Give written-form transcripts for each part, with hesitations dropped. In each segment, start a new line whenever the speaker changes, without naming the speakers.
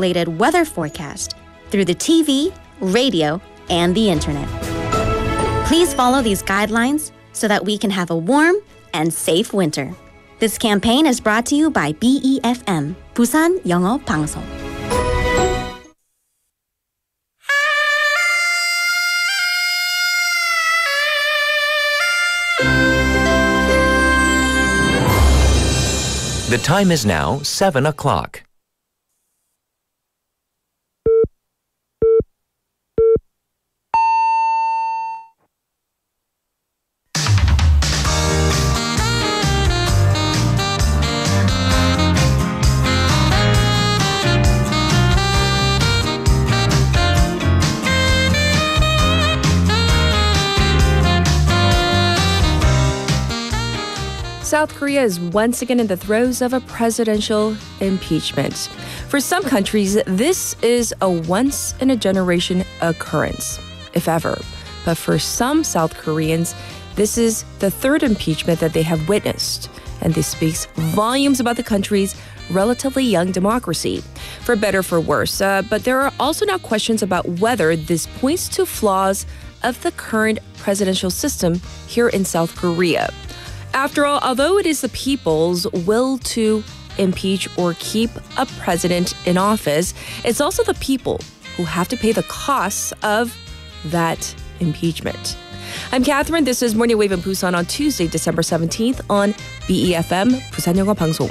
calculated weather forecast through the TV, radio, and the internet. Please follow these guidelines so that we can have a warm and safe winter. This campaign is brought to you by BeFM, 부산영어방송.
The time is now 7 o'clock.
South Korea is once again in the throes of a presidential impeachment. For some countries, this is a once-in-a-generation occurrence, if ever. But for some South Koreans, this is the third impeachment that they have witnessed. And this speaks volumes about the country's relatively young democracy, for better or for worse. But there are also now questions about whether this points to flaws of the current presidential system here in South Korea. After all, although it is the people's will to impeach or keep a president in office, it's also the people who have to pay the costs of that impeachment. I'm Catherine. This is Morning Wave in Busan on Tuesday, December 17th on BeFM, 부산영어방송.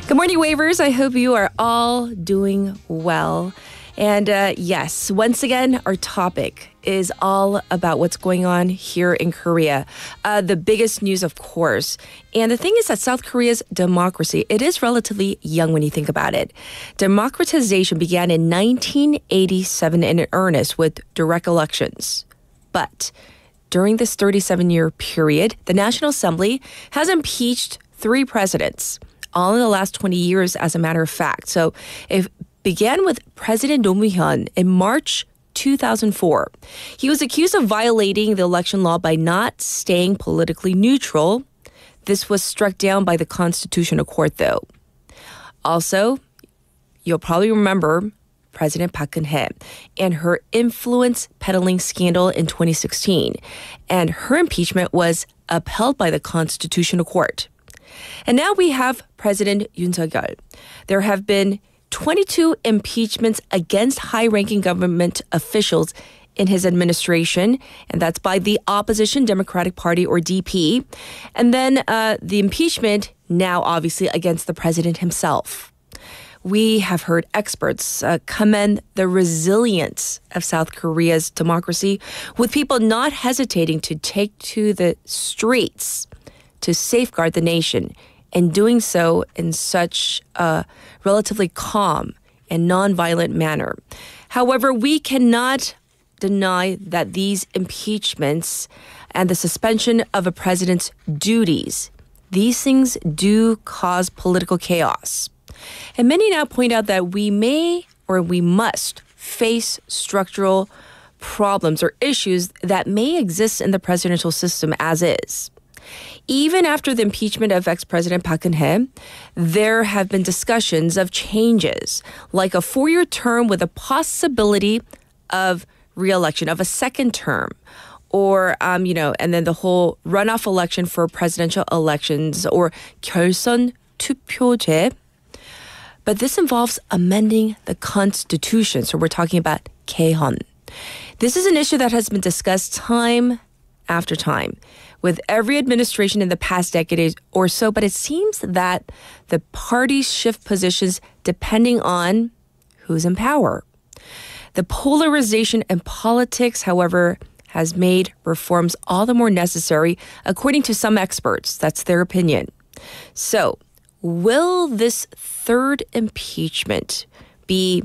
Good morning, Wavers. I hope you are all doing well. And yes, once again, our topic is all about what's going on here in Korea. The biggest news, of course. And the thing is that South Korea's democracy, it is relatively young when you think about it. Democratization began in 1987 in earnest with direct elections. But during this 37-year period, the National Assembly has impeached 3 presidents, all in the last 20 years, as a matter of fact. So if began with President Roh Moo-hyun in March 2004. He was accused of violating the election law by not staying politically neutral. This was struck down by the Constitutional Court, though. Also, you'll probably remember President Park Geun-hye and her influence peddling scandal in 2016. And her impeachment was upheld by the Constitutional Court. And now we have President Yoon Suk-yeol. There have been 22 impeachments against high-ranking government officials in his administration, and that's by the opposition Democratic Party, or DP. And then the impeachment now, obviously, against the president himself. We have heard experts commend the resilience of South Korea's democracy, with people not hesitating to take to the streets to safeguard the nation, and doing so in such a relatively calm and nonviolent manner. However, we cannot deny that these impeachments and the suspension of a president's duties, these things do cause political chaos. And many now point out that we may or we must face structural problems or issues that may exist in the presidential system as is. Even after the impeachment of ex-President Park Geun-hye, there have been discussions of changes, like a 4-year term with a possibility of re-election, of a second term, or, and then the whole runoff election for presidential elections, or 결선 투표제. But this involves amending the Constitution, so we're talking about 개헌. This is an issue that has been discussed time after time with every administration in the past decade or so, but it seems that the parties shift positions depending on who's in power. The polarization in politics, however, has made reforms all the more necessary, according to some experts. That's their opinion. So, will this third impeachment be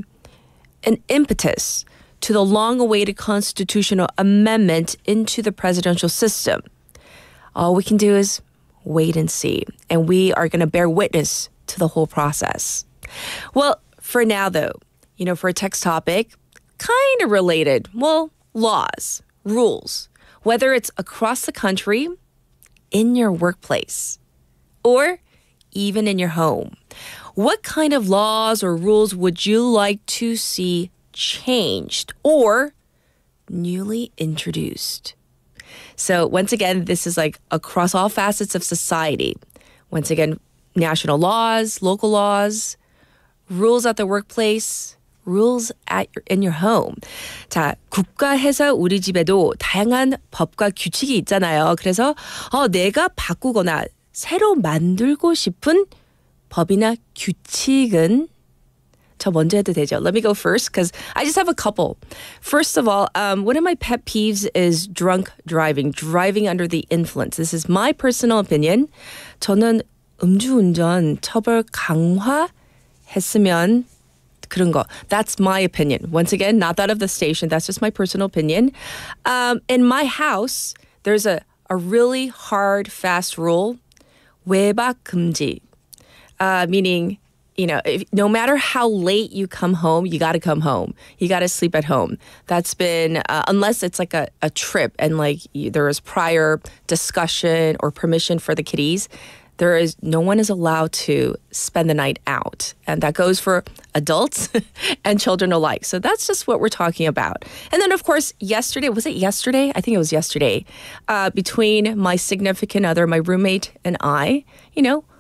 an impetus to the long-awaited constitutional amendment into the presidential system? All we can do is wait and see, and we are going to bear witness to the whole process. Well, for now, though, for a text topic, kind of related, laws, rules, whether it's across the country, in your workplace or even in your home? What kind of laws or rules would you like to see changed or newly introduced? So once again, this is like across all facets of society. Once again, national laws, local laws, rules at the workplace, rules in your home. 자, 국가, 회사, 우리 집에도 다양한 법과 규칙이 있잖아요. 그래서 내가 바꾸거나 새로 만들고 싶은 법이나 규칙은 저 먼저 해도 되죠? Let me go first because I just have a couple. First of all, one of my pet peeves is drunk driving under the influence. This is my personal opinion. 저는 음주운전 처벌 강화했으면 그런 거. That's my opinion. Once again, not that of the station. That's just my personal opinion. In my house, there's a really hard, fast rule. 외박 금지. Meaning, no matter how late you come home, you got to come home. You got to sleep at home. That's been, unless it's like a trip and there is prior discussion or permission for the kiddies, no one is allowed to spend the night out. And that goes for adults and children alike. So that's just what we're talking about. And then, of course, was it yesterday? I think it was yesterday. Between my significant other, my roommate, and I,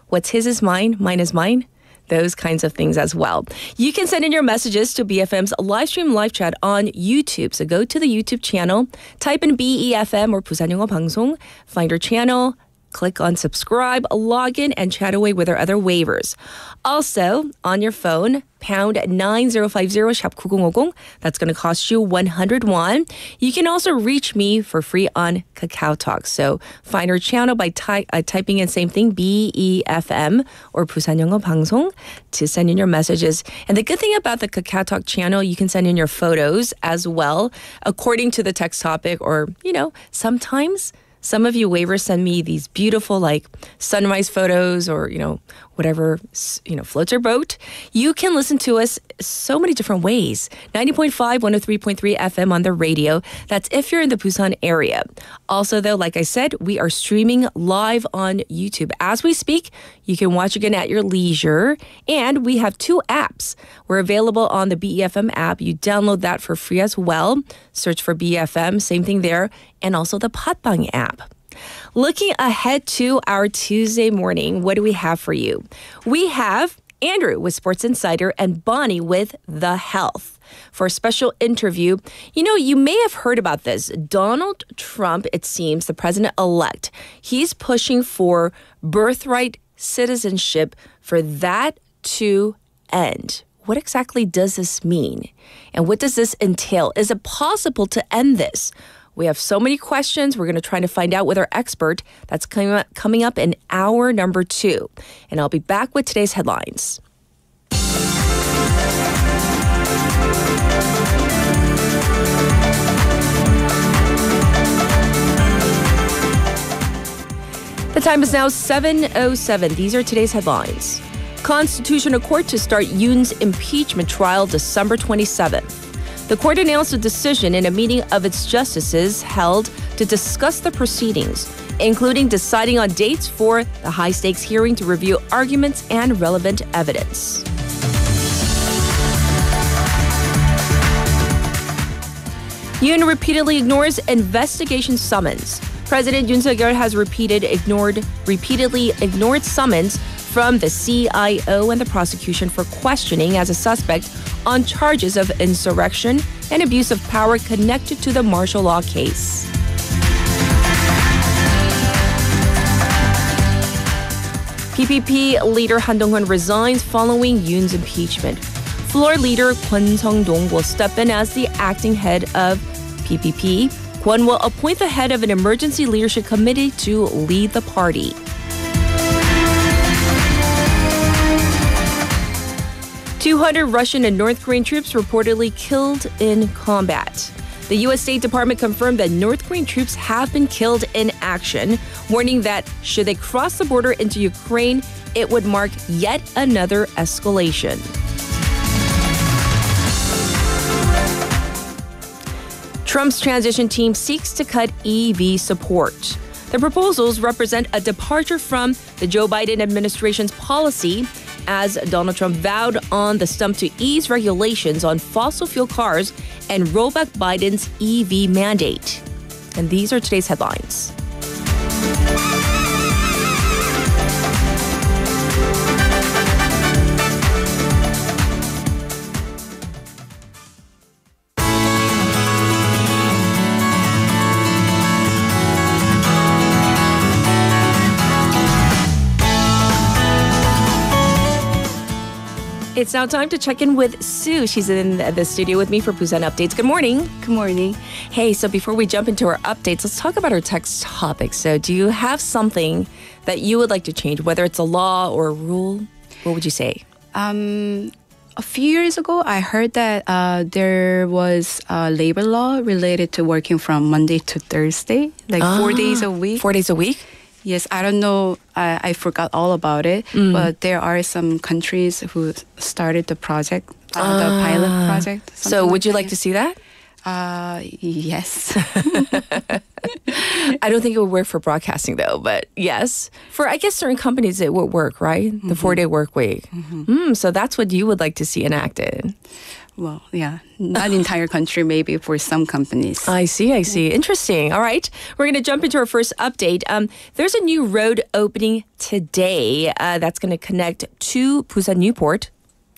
what's his is mine is mine. Those kinds of things as well. You can send in your messages to BFM's live stream live chat on YouTube. So go to the YouTube channel, type in BeFM or 부산영어방송, find our channel, click on subscribe, log in, and chat away with our other waivers. Also, on your phone, pound 9050 샵 9050. That's going to cost you 100 won. You can also reach me for free on Kakao Talk. So find our channel by typing in same thing, BeFM or 부산영어방송 to send in your messages. And the good thing about the Kakao Talk channel, you can send in your photos as well, according to the text topic or, sometimes some of you waivers send me these beautiful sunrise photos or, whatever, floats your boat. You can listen to us so many different ways. 90.5, 103.3 FM on the radio. That's if you're in the Busan area. Also, though, like I said, we are streaming live on YouTube. As we speak, you can watch again at your leisure. And we have 2 apps. We're available on the BeFM app. You download that for free as well. Search for BeFM, same thing there. And also the Patbang app. Looking ahead to our Tuesday morning, what do we have for you? We have Andrew with Sports Insider and Bonnie with The Health. For a special interview, you may have heard about this. Donald Trump, it seems, the president-elect, he's pushing for birthright citizenship for that to end. What exactly does this mean? And what does this entail? Is it possible to end this? We have so many questions. We're going to try to find out with our expert. That's coming up in hour number 2. And I'll be back with today's headlines. The time is now 7:07. These are today's headlines. Constitutional Court to start Yoon's impeachment trial December 27th. The court announced a decision in a meeting of its justices held to discuss the proceedings, including deciding on dates for the high-stakes hearing to review arguments and relevant evidence. Yoon repeatedly ignores investigation summons. President Yoon Suk-yeol has repeatedly ignored summons from the CIO and the prosecution for questioning as a suspect on charges of insurrection and abuse of power connected to the martial law case. PPP leader Han Dong-hoon resigns following Yoon's impeachment. Floor leader Kwon Sung-dong will step in as the acting head of PPP. Kwon will appoint the head of an emergency leadership committee to lead the party. "200 Russian and North Korean troops reportedly killed in combat." The U.S. State Department confirmed that North Korean troops have been killed in action, warning that should they cross the border into Ukraine, it would mark yet another escalation. Trump's transition team seeks to cut EV support. The proposals represent a departure from the Joe Biden administration's policy as Donald Trump vowed on the stump to ease regulations on fossil fuel cars and roll back Biden's EV mandate. And these are today's headlines. It's now time to check in with Sue. She's in the studio with me for Busan Updates. Good morning.
Good morning.
Hey, so before we jump into our updates, let's talk about our text topic. So do you have something that you would like to change, whether it's a law or a rule? What would you say?
A few years ago, I heard that there was a labor law related to working from Monday to Thursday, like 4 days a week.
4 days a week?
Yes, I don't know. I forgot all about it. But there are some countries who started the project, the pilot project.
So would you like to see that?
Yes.
I don't think it would work for broadcasting, though, but yes. For, I guess, certain companies, it would work, right? The 4-day work week. So that's what you would like to see enacted.
Well, yeah, not entire country, maybe for some companies.
I see. Interesting. All right. We're going to jump into our first update. There's a new road opening today that's going to connect to Busan Newport.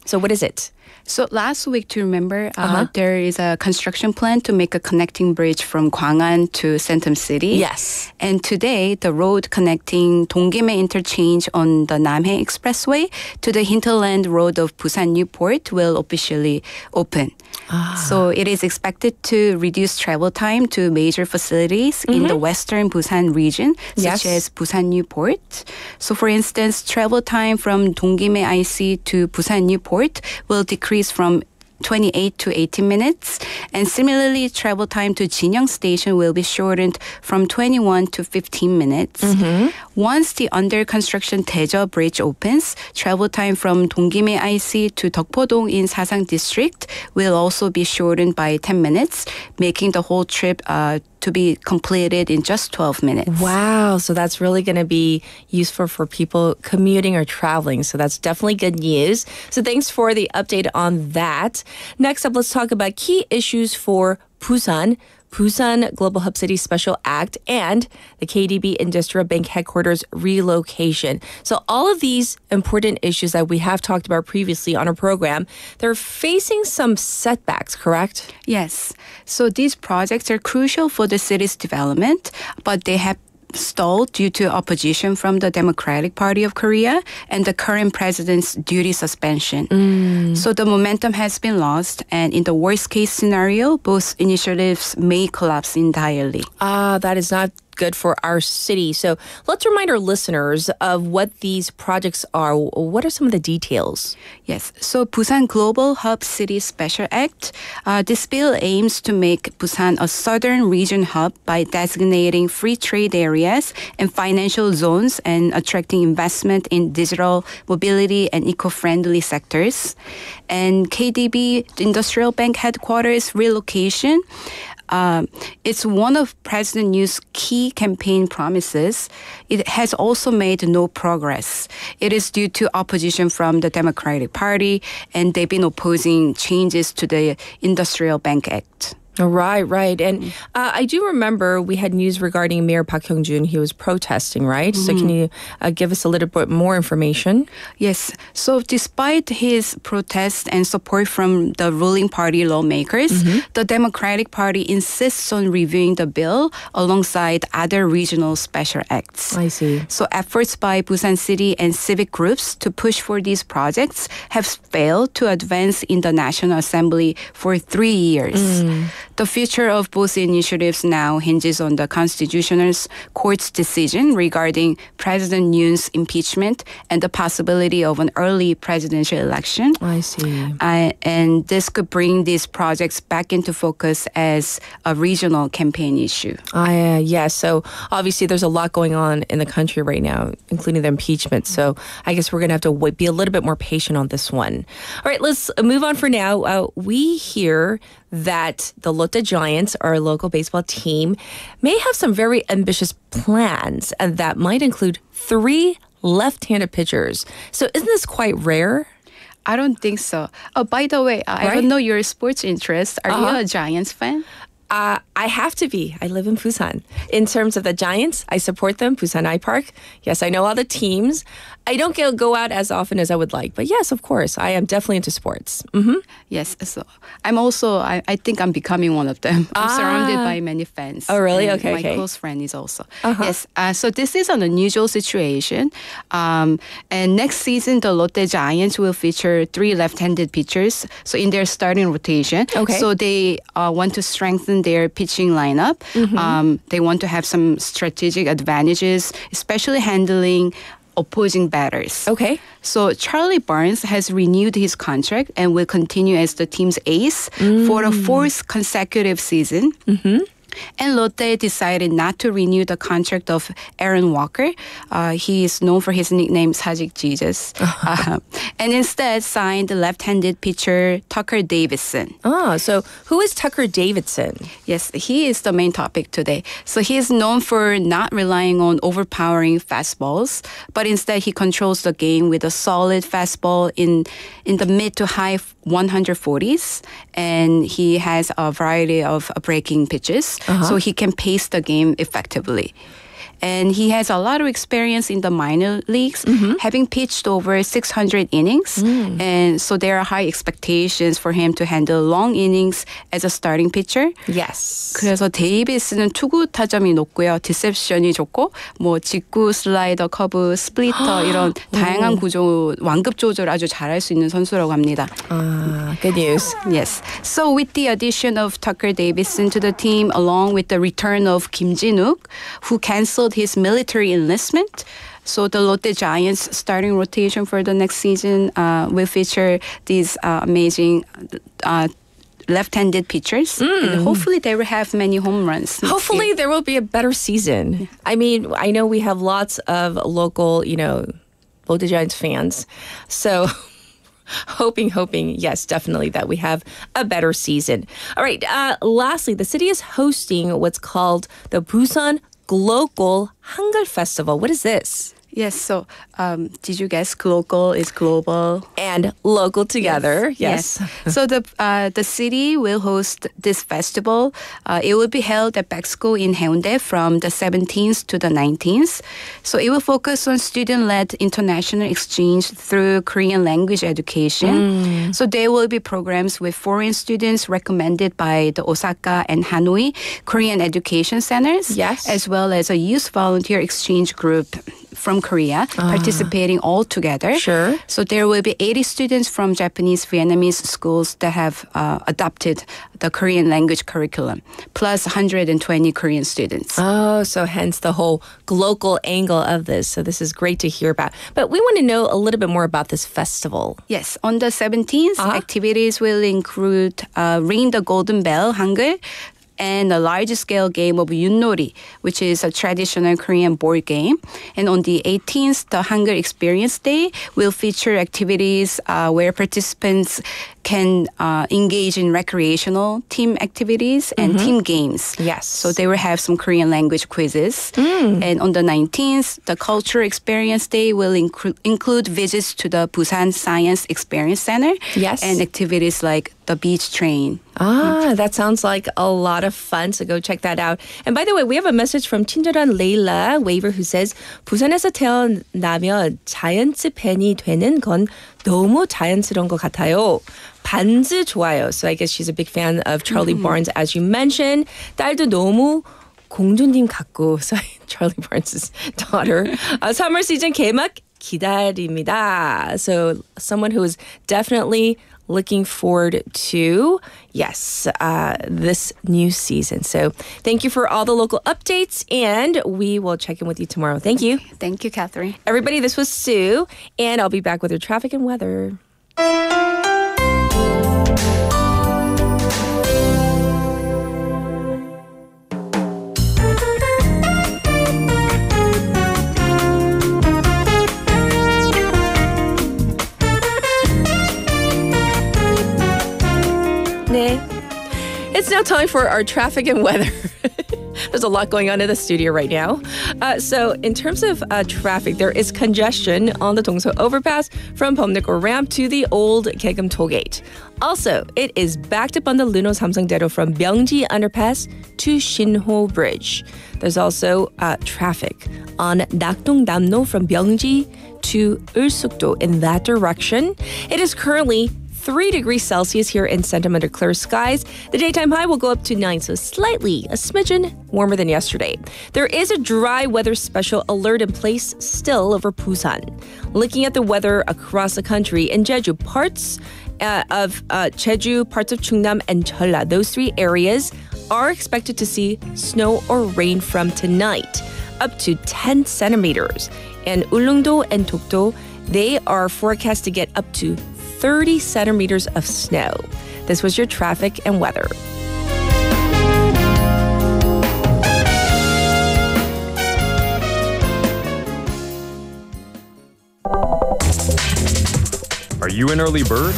So what is it?
So last week, to remember, there is a construction plan to make a connecting bridge from Gwangan to Centum City.
Yes.
And today, the road connecting Dongime Interchange on the Namhae Expressway to the hinterland road of Busan Newport will officially open. So it is expected to reduce travel time to major facilities in the western Busan region, such as Busan Newport. So for instance, travel time from Dongime IC to Busan Newport will decrease from 28 to 18 minutes. And similarly, travel time to Jinyeong Station will be shortened from 21 to 15 minutes. Once the under construction Daejeon Bridge opens, travel time from Dongime IC to Deokpo-dong in Sasang District will also be shortened by 10 minutes, making the whole trip to be completed in just 12 minutes.
Wow. So that's really going to be useful for people commuting or traveling. So that's definitely good news. So thanks for the update on that. Next up, let's talk about key issues for Busan Global Hub City Special Act, and the KDB Industrial Bank headquarters relocation. So all of these important issues that we have talked about previously on our program, they're facing some setbacks, correct?
Yes. So these projects are crucial for the city's development, but they have stalled due to opposition from the Democratic Party of Korea and the current president's duty suspension. So the momentum has been lost, and in the worst case scenario, both initiatives may collapse entirely.
That is not good for our city. So let's remind our listeners of what these projects are. What are some of the details?
Yes. So Busan Global Hub City Special Act. This bill aims to make Busan a southern region hub by designating free trade areas and financial zones and attracting investment in digital mobility and eco-friendly sectors. And KDB Industrial Bank headquarters relocation. It's one of President Yu's key campaign promises. It has also made no progress. It is due to opposition from the Democratic Party, and they've been opposing changes to the Industrial Bank Act.
Right. And I do remember we had news regarding Mayor Park Hyung-jun. He was protesting, right? So can you give us a little bit more information?
Yes. So despite his protest and support from the ruling party lawmakers, the Democratic Party insists on reviewing the bill alongside other regional special acts.
I see.
So efforts by Busan City and civic groups to push for these projects have failed to advance in the National Assembly for 3 years. The future of both initiatives now hinges on the Constitutional Court's decision regarding President Yoon's impeachment and the possibility of an early presidential election.
I see.
And this could bring these projects back into focus as a regional campaign issue.
Yes. So obviously there's a lot going on in the country right now, including the impeachment. So I guess we're going to have to be a little bit more patient on this one. All right, let's move on for now. We hear that the Lotte Giants, our local baseball team, may have some very ambitious plans that might include 3 left-handed pitchers. So isn't this quite rare?
I don't think so. Oh, by the way, I don't know your sports interest. Are you a Giants fan?
I have to be. I live in Busan. In terms of the Giants, I support them. Busan iPark. Yes, I know all the teams. I don't go out as often as I would like. But yes, of course, I am definitely into sports. Mm-hmm.
Yes. So I'm also, I think I'm becoming one of them. I'm surrounded by many fans.
Oh, really?
And
Okay.
my close friend is also. Yes. So this is an unusual situation. And next season, the Lotte Giants will feature 3 left-handed pitchers. So in their starting rotation.
Okay.
So they want to strengthen their pitching lineup. They want to have some strategic advantages, especially handling opposing batters.
Okay.
So Charlie Barnes has renewed his contract and will continue as the team's ace for the 4th consecutive season. And Lotte decided not to renew the contract of Aaron Walker. He is known for his nickname Sajik Jesus. And instead signed the left-handed pitcher Tucker Davidson.
Oh, so who is Tucker Davidson?
Yes, he is the main topic today. So he is known for not relying on overpowering fastballs, but instead he controls the game with a solid fastball in the mid to high 140s. And he has a variety of breaking pitches, so he can pace the game effectively. And he has a lot of experience in the minor leagues, having pitched over 600 innings. And so there are high expectations for him to handle long innings as a starting pitcher.
Yes.
그래서 데이비스는 투구 타점이 높고요. 디셉션이 좋고 뭐 직구, 슬라이더, 커브, 스플리터 이런 다양한 구조, 완급 조절 아주 잘할 수 있는 선수라고 합니다.
Good news.
Yes. So with the addition of Tucker Davidson to the team, along with the return of Kim Ji-nook, who canceled his military enlistment, so the Lotte Giants starting rotation for the next season will feature these amazing left-handed pitchers, and hopefully they will have many home runs.
Hopefully there will be a better season. I mean, I know we have lots of local, Lotte Giants fans, so hoping, yes, definitely that we have a better season. All right, lastly, the city is hosting what's called the Busan Global Hangul Festival. What is this?
Yes, so did you guess local is global?
And local together, yes.
So the city will host this festival. It will be held at Baxco in Haeundae from the 17th to the 19th. So it will focus on student-led international exchange through Korean language education. So there will be programs with foreign students recommended by the Osaka and Hanoi Korean education centers,
Yes.
as well as a youth volunteer exchange group from Korea participating all together.
Sure.
So there will be 80 students from Japanese, Vietnamese schools that have adopted the Korean language curriculum, plus 120 Korean students.
Oh, so hence the whole global angle of this. So this is great to hear about. But we want to know a little bit more about this festival.
Yes, on the 17th, activities will include Ring the Golden Bell, Hangul, and a large-scale game of Yunnori, which is a traditional Korean board game. And on the 18th, the Hangul Experience Day will feature activities where participants can engage in recreational team activities and team games.
Yes.
So they will have some Korean language quizzes. And on the 19th, the Cultural Experience Day will include visits to the Busan Science Experience Center.
Yes.
And activities like the beach train.
That sounds like a lot of fun. So go check that out. And by the way, we have a message from 친절한 Leila Waver who says 부산에서 태어나면 자이언츠 팬이 되는 건 너무 자연스러운 것 같아요. 반즈 좋아요. So I guess she's a big fan of Charlie Barnes, as you mentioned. 딸도 너무 공주님 같고. So Charlie Barnes' daughter. Summer season 개막 기다립니다. So someone who is definitely looking forward to, yes, this new season. So thank you for all the local updates, and we will check in with you tomorrow. Thank you.
Thank you, Catherine.
Everybody, this was Sue, and I'll be back with your traffic and weather. 네. now time for our traffic and weather. There's a lot going on in the studio right now. So in terms of traffic, there is congestion on the Dongso overpass from Bomnekor ramp to the old Gaegum tollgate. Also, it is backed up on the Luno Samsung-daedo from Myeongji underpass to Shinho bridge. There's also traffic on Nakdong-Namno from Myeongji to Ulsukdo in that direction. It is currently 3 degrees Celsius here in Centum under clear skies. The daytime high will go up to 9, so slightly, a smidgen warmer than yesterday. There is a dry weather special alert in place still over Busan. Looking at the weather across the country, in Jeju, parts of Jeju, parts of Chungnam, and Jeolla, those 3 areas are expected to see snow or rain from tonight, up to 10 centimeters. And Ulleungdo and Dokdo, they are forecast to get up to 30 centimeters of snow. This was your traffic and weather.
Are you an early bird?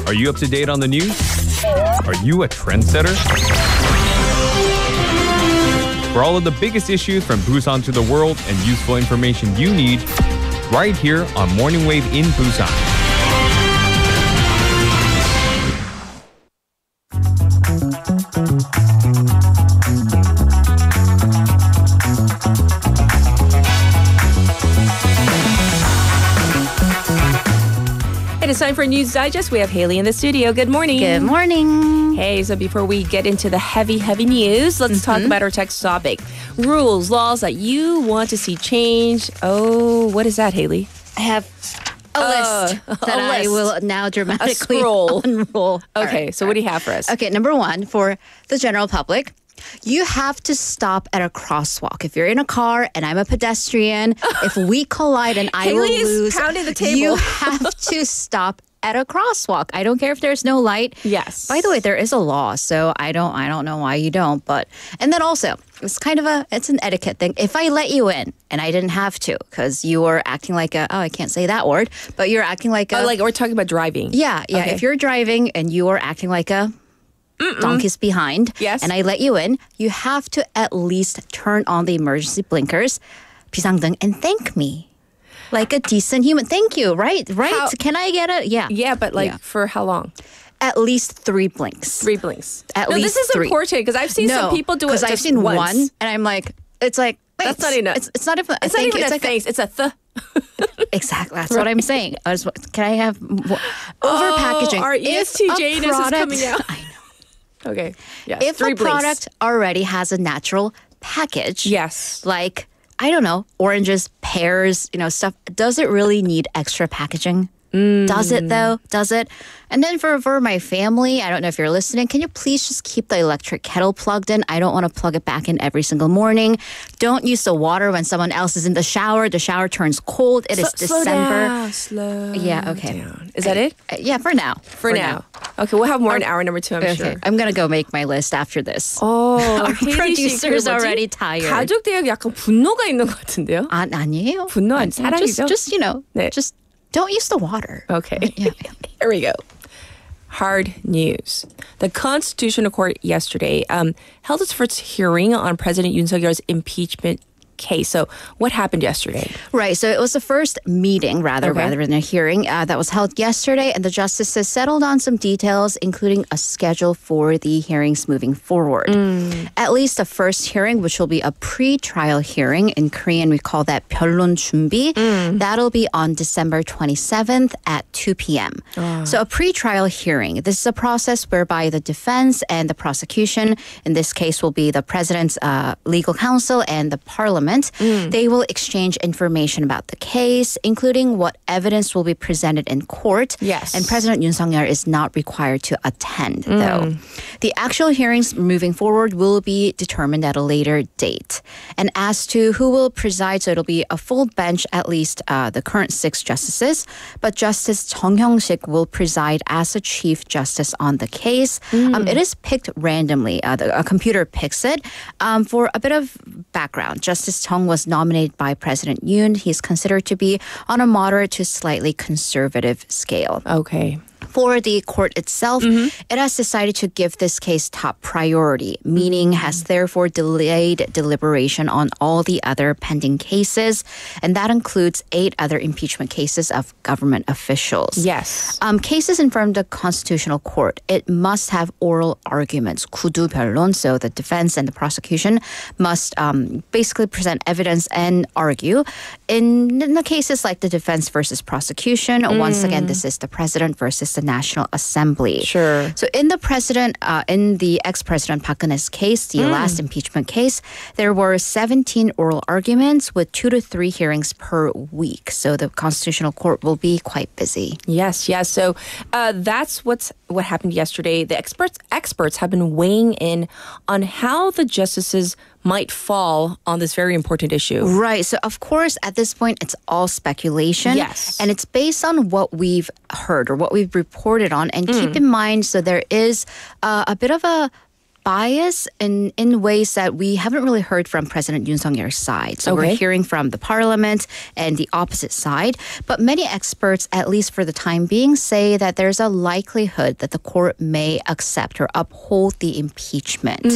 Are you up to date on the news? Are you a trendsetter? For all of the biggest issues from Busan to the world and useful information you need, right here on Morning Wave in Busan.
It is time for News Digest. We have Haley in the studio. Good morning.
Good morning.
Hey, so before we get into the heavy news, let's talk about our text topic. Rules, laws that you want to see change. Oh, what is that, Haley?
I have a list that I will now dramatically unroll.
Okay, so what do you have for us?
Okay, number 1, for the general public, you have to stop at a crosswalk. If you're in a car and I'm a pedestrian, if we collide and I will lose,
pounding the table.
You have to stop at a crosswalk. I don't care if there's no light.
Yes.
By the way, there is a law, so I don't know why you don't. But and then also, it's kind of it's an etiquette thing. If I let you in and I didn't have to, because you were acting like I can't say that word, but you're acting like
like we're talking about driving.
Yeah.
Okay.
If you're driving and you are acting like a donkeys behind,
yes,
and I let you in, you have to at least turn on the emergency blinkers, 비상등, and thank me. Like a decent human. Thank you, right? Can I get it? Yeah.
Yeah, but for how long?
At least 3 blinks.
3 blinks.
At least
this is
3.
important because I've seen some people do it just
because I've seen
once.
1, and I'm like, it's like, wait,
that's not enough.
It's not even.
It's not even a thanks. It's a th.
Exactly. That's what I'm saying. Can I have over packaging?
Our ESTJ-ness is coming out.
I know.
Okay. Yes.
If
3
a product already has a natural package,
yes,
like, I don't know, oranges, pears, stuff, does it really need extra packaging? Does it though? Does it? And then for my family, I don't know if you're listening, can you please just keep the electric kettle plugged in? I don't want to plug it back in every single morning. Don't use the water when someone else is in the shower. The shower turns cold. It is December.
Slow
Yeah, okay.
down. Is that it?
Yeah, for now.
For now. Okay, we'll have more in hour number 2, I'm sure.
I'm going to go make my list after this.
Our
producer's already tired.
가족 대학 약간 분노가 있는 것 같은데요?
아니에요.
분노 아니 사랑이죠?
Just
네.
just don't use the water.
Okay.
Yeah.
Here we go. Hard news. The Constitutional Court yesterday held its first hearing on President Yoon Suk-yeol's impeachment case. So what happened yesterday?
Right. So it was the first meeting, rather than a hearing, that was held yesterday. And the justices settled on some details, including a schedule for the hearings moving forward. At least the first hearing, which will be a pre-trial hearing. In Korean, we call that 변론 준비. That'll be on December 27th at 2 p.m. So a pre-trial hearing. This is a process whereby the defense and the prosecution, in this case, will be the president's legal counsel and the parliament. They will exchange information about the case, including what evidence will be presented in court.
Yes.
And President Yoon Suk-yeol is not required to attend, though. The actual hearings moving forward will be determined at a later date. And as to who will preside, so it'll be a full bench, at least the current 6 justices, but Justice Jung Hyung-sik will preside as the Chief Justice on the case. It is picked randomly. A computer picks it. For a bit of background, Justice Chung was nominated by President Yoon. He's considered to be on a moderate to slightly conservative scale.
Okay.
For the court itself, it has decided to give this case top priority, meaning has therefore delayed deliberation on all the other pending cases, and that includes 8 other impeachment cases of government officials.
Yes.
Cases in front of the Constitutional Court, it must have oral arguments, 구두 변론, so the defense and the prosecution must basically present evidence and argue. In the cases like the defense versus prosecution, once again, this is the president versus the National Assembly.
Sure.
So in the ex-president Park Geun-hye's case, the last impeachment case, there were 17 oral arguments with 2 to 3 hearings per week. So the Constitutional Court will be quite busy.
Yes. So that's what happened yesterday. The experts have been weighing in on how the justices might fall on this very important issue.
Right. So, of course, at this point, it's all speculation.
Yes.
And it's based on what we've heard or what we've reported on. And keep in mind, so there is a bit of a bias in ways that we haven't really heard from President Yoon Suk-yeol's side. So we're hearing from the parliament and the opposite side. But many experts, at least for the time being, say that there's a likelihood that the court may accept or uphold the impeachment.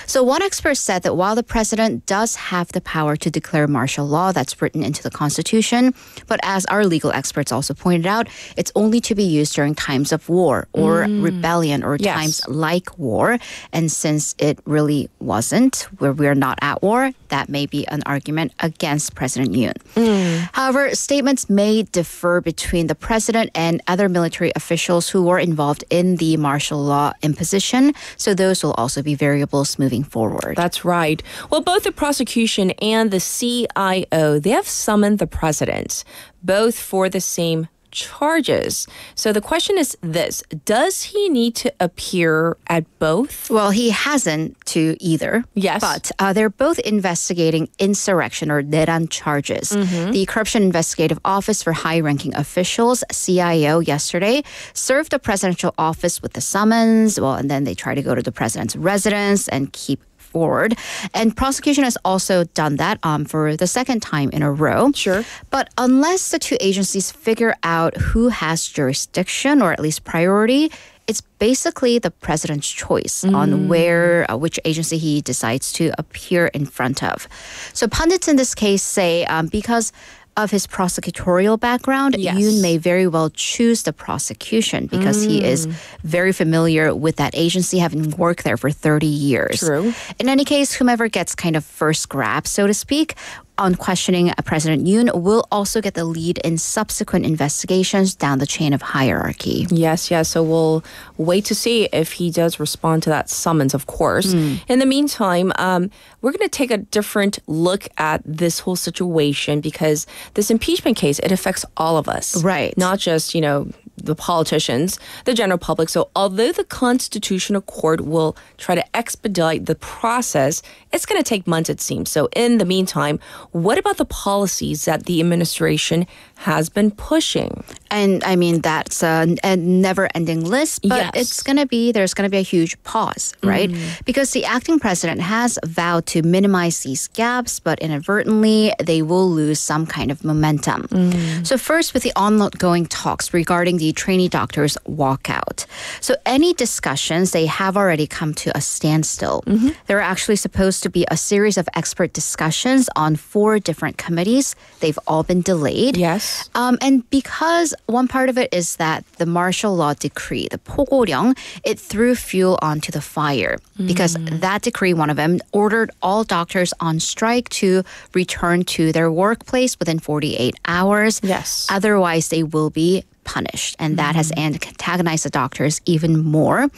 So one expert said that while the president does have the power to declare martial law, that's written into the Constitution, but as our legal experts also pointed out, it's only to be used during times of war or rebellion or times like war. And since it really wasn't, where we're not at war, that may be an argument against President Yoon. However, statements may differ between the president and other military officials who were involved in the martial law imposition. So those will also be variables moving forward.
That's right. Well, both the prosecution and the CIO, they have summoned the president, both for the same charges. So the question is this: does he need to appear at both?
Well, he hasn't to either.
Yes.
But they're both investigating insurrection or 내란 charges. The Corruption Investigative Office for High-Ranking Officials, CIO, yesterday served the presidential office with the summons. Well, and then they try to go to the president's residence and keep forward. And prosecution has also done that for the second time in a row.
Sure.
But unless the two agencies figure out who has jurisdiction or at least priority, it's basically the president's choice on which agency he decides to appear in front of. So pundits in this case say because of his prosecutorial background, Yoon may very well choose the prosecution because he is very familiar with that agency, having worked there for 30 years.
True.
In any case, whomever gets kind of first grab, so to speak, on questioning President Yoon will also get the lead in subsequent investigations down the chain of hierarchy.
Yes. So we'll wait to see if he does respond to that summons, of course. In the meantime, we're going to take a different look at this whole situation because this impeachment case, it affects all of us.
Right.
Not just, the politicians, the general public. So although the Constitutional Court will try to expedite the process, it's going to take months, it seems. So in the meantime, what about the policies that the administration has been pushing?
And I mean, that's a never-ending list, but there's going to be a huge pause, right? Because the acting president has vowed to minimize these gaps, but inadvertently, they will lose some kind of momentum. So first, with the ongoing talks regarding the trainee doctors' walkout. So any discussions, they have already come to a standstill. There are actually supposed to be a series of expert discussions on 4 different committees. They've all been delayed.
Yes.
And because one part of it is that the martial law decree, the 포고령, it threw fuel onto the fire because that decree, one of them, ordered all doctors on strike to return to their workplace within 48 hours.
Yes.
Otherwise, they will be punished, and that has antagonized the doctors even more.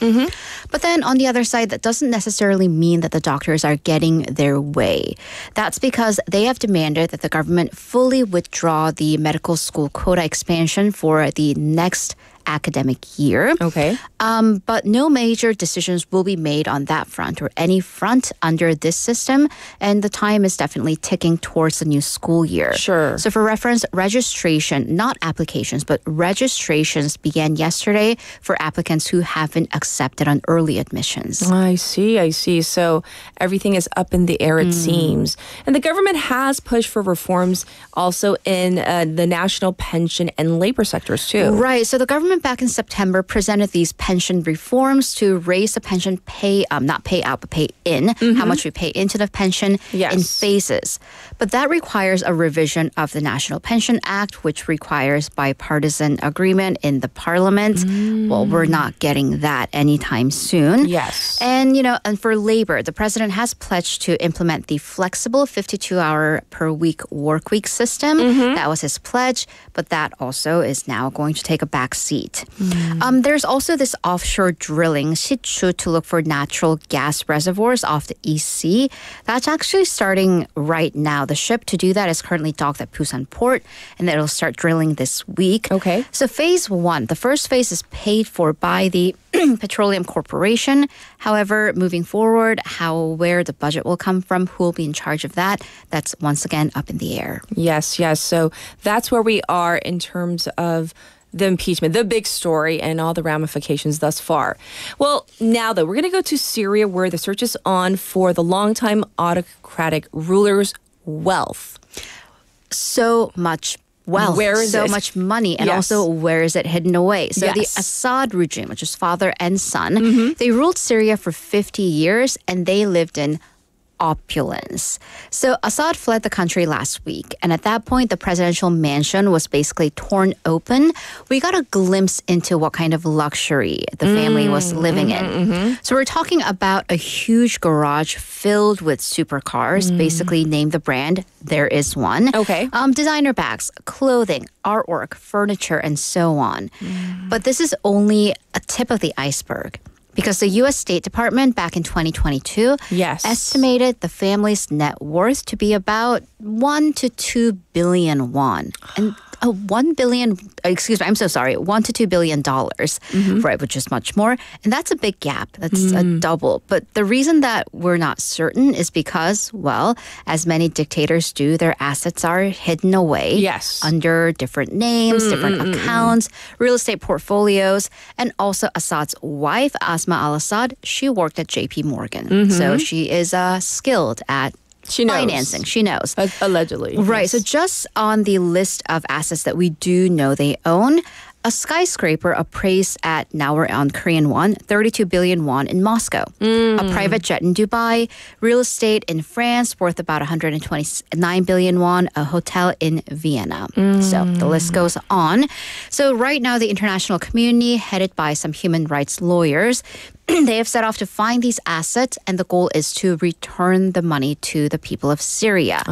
But then on the other side, that doesn't necessarily mean that the doctors are getting their way. That's because they have demanded that the government fully withdraw the medical school quota expansion for the next academic year.
Okay.
But no major decisions will be made on that front or any front under this system. And the time is definitely ticking towards the new school year.
Sure.
So for reference, registration, not applications, but registrations began yesterday for applicants who haven't accepted on early admissions.
I see. So everything is up in the air, it seems. And the government has pushed for reforms also in the national pension and labor sectors, too.
Right. So the government government back in September presented these pension reforms to raise the pension not pay out, but pay in, how much we pay into the pension in phases. But that requires a revision of the National Pension Act, which requires bipartisan agreement in the parliament. Well, we're not getting that anytime soon.
Yes.
And, and for labor, the president has pledged to implement the flexible 52-hour per week work week system. That was his pledge, but that also is now going to take a back seat. There's also this offshore drilling, 시추, to look for natural gas reservoirs off the East Sea. That's actually starting right now. The ship to do that is currently docked at Busan port, and it'll start drilling this week.
Okay.
So phase 1, the first phase is paid for by the Petroleum Corporation. However, moving forward, where the budget will come from, who will be in charge of that, that's once again up in the air.
Yes. So that's where we are in terms of the impeachment, the big story, and all the ramifications thus far. Well, now though, we're going to go to Syria, where the search is on for the longtime autocratic ruler's wealth.
So much wealth,
where is
so
it?
Much money, and also where is it hidden away? So the Assad regime, which is father and son, they ruled Syria for 50 years, and they lived in opulence. So Assad fled the country last week, and at that point, the presidential mansion was basically torn open. We got a glimpse into what kind of luxury the family was living in. So we're talking about a huge garage filled with supercars, basically name the brand, there is one.
Okay.
Designer bags, clothing, artwork, furniture, and so on. But this is only a tip of the iceberg. Because the U.S. State Department back in 2022 estimated the family's net worth to be about 1 to 2 billion won. And 1 to $2 billion, right, which is much more. And that's a big gap. That's a double. But the reason that we're not certain is because, well, as many dictators do, their assets are hidden away under different names, different accounts, real estate portfolios, and also Assad's wife, Asma al-Assad, she worked at JP Morgan. So she is skilled at financing. She knows.
Allegedly.
Right. So just on the list of assets that we do know they own, a skyscraper appraised at, now we're on Korean won, 32 billion won in Moscow. A private jet in Dubai, real estate in France worth about 129 billion won, a hotel in Vienna. So the list goes on. So right now, the international community, headed by some human rights lawyers, they have set off to find these assets, and the goal is to return the money to the people of Syria.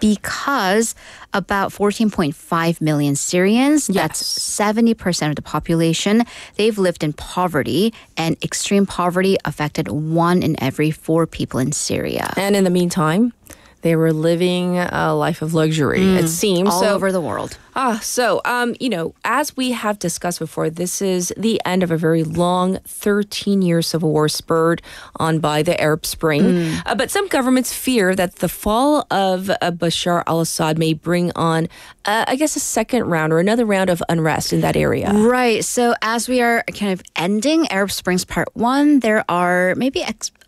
Because about 14.5 million Syrians, that's 70% of the population, they've lived in poverty, and extreme poverty affected 1 in every 4 people in Syria.
And in the meantime, they were living a life of luxury, it seems.
All over the world.
As we have discussed before, this is the end of a very long 13-year civil war spurred on by the Arab Spring. But some governments fear that the fall of Bashar al-Assad may bring on, a second round or another round of unrest in that area.
Right. So as we are kind of ending Arab Springs Part 1, there are maybe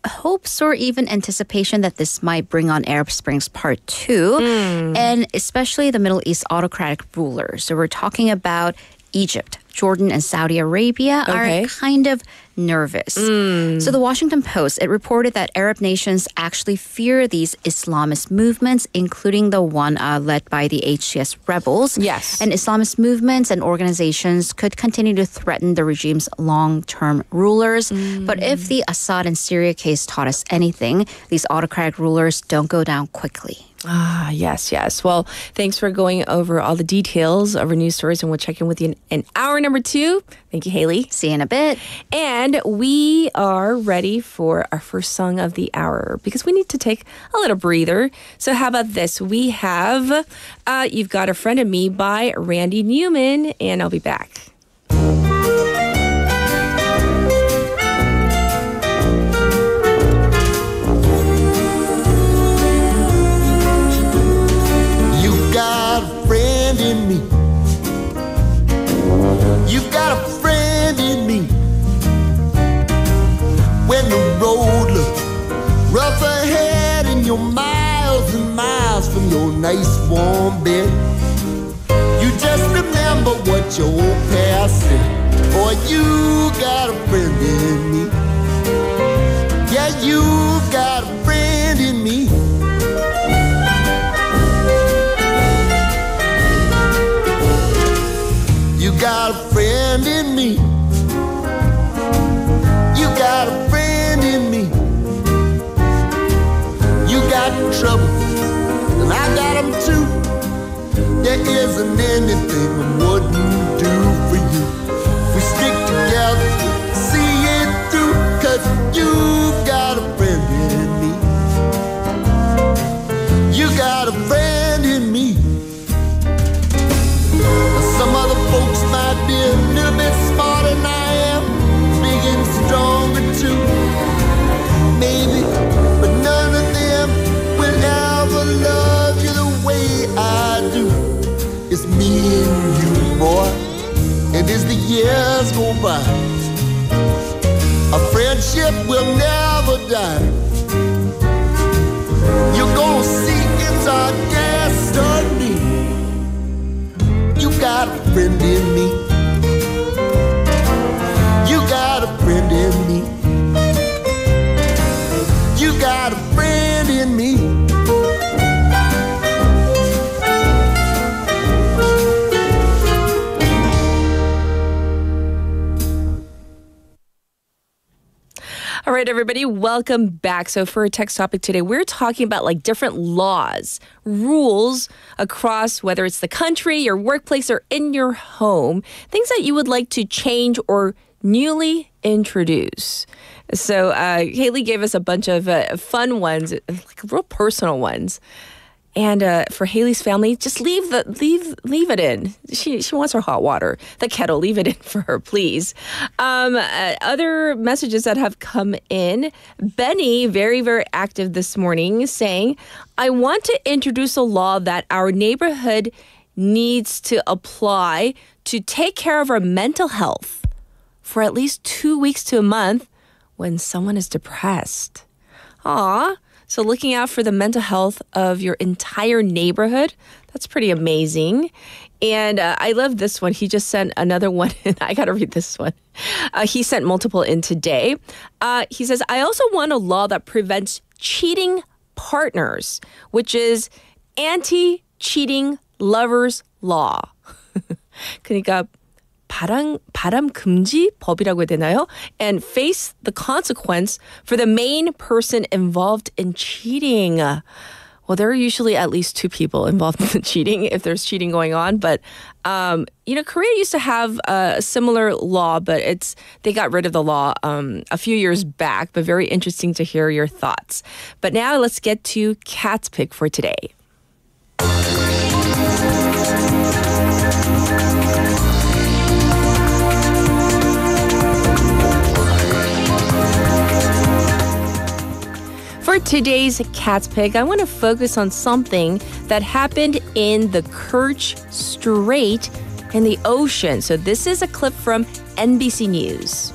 hopes or even anticipation that this might bring on Arab Springs Part 2, and especially the Middle East autocratic rulers. So we're talking about Egypt, Jordan, and Saudi Arabia are kind of nervous. So the Washington Post, it reported that Arab nations actually fear these Islamist movements, including the one led by the HTS rebels. And Islamist movements and organizations could continue to threaten the regime's long-term rulers. But if the Assad and Syria case taught us anything, these autocratic rulers don't go down quickly.
Yes. Well, thanks for going over all the details of our news stories, and we'll check in with you in hour number 2. Thank you, Haley.
See you in a bit.
And we are ready for our first song of the hour because we need to take a little breather. So how about this? We have You've Got a Friend in Me by Randy Newman, and I'll be back.
You've got a friend in me. When the road looks rough ahead and you're miles and miles from your nice warm bed, you just remember what your old past said. Boy, you got a friend in me. Yeah, you got a friend in me. You got a friend in me. You got a friend in me. You got trouble, and I got them too. There isn't anything I wouldn't do for you. We stick together, see it through, 'cause you've got a friend in me. You got a friend in me. Some other folks might be a little bit smarter than I am, big and stronger too, maybe, but none of them will ever love you the way I do. It's me and you, boy, and as the years go by, our friendship will never die. You're gonna see it's our destiny. You got a friend in me. You got a friend in me. You got a friend in me.
All right, everybody, welcome back. So for our text topic today, we're talking about like different laws, rules across whether it's the country, your workplace, or in your home, things that you would like to change or newly introduce. So Haley gave us a bunch of fun ones, like real personal ones. And for Haley's family, just leave it in. She wants her hot water. The kettle, leave it in for her, please. Other messages that have come in. Benny, very, very active this morning, saying, I want to introduce a law that our neighborhood needs to apply to take care of our mental health for at least 2 weeks to a month when someone is depressed. Aw. So looking out for the mental health of your entire neighborhood, that's pretty amazing. And I love this one. He just sent another one. I got to read this one. He sent multiple in today. He says, I also want a law that prevents cheating partners, which is anti-cheating lovers law. 그러니까 바람 금지 법이라고 해야 되나요? And face the consequence for the main person involved in cheating. Well, there are usually at least two people involved in the cheating if there's cheating going on. But, Korea used to have a similar law, but they got rid of the law a few years back. But very interesting to hear your thoughts. But now let's get to Cat's Pick for today. For today's Cat's Pick, I want to focus on something that happened in the Kerch Strait in the ocean. So this is a clip from NBC News.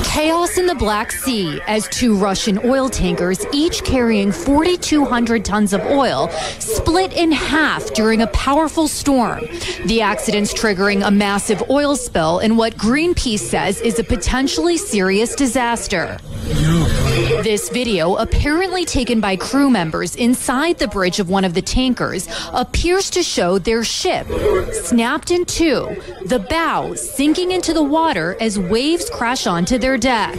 Chaos in the Black Sea as two Russian oil tankers, each carrying 4,200 tons of oil, split in half during a powerful storm. The accidents triggering a massive oil spill in what Greenpeace says is a potentially serious disaster. This video, apparently taken by crew members inside the bridge of one of the tankers, appears to show their ship snapped in two, the bow sinking into the water as waves crash onto their deck.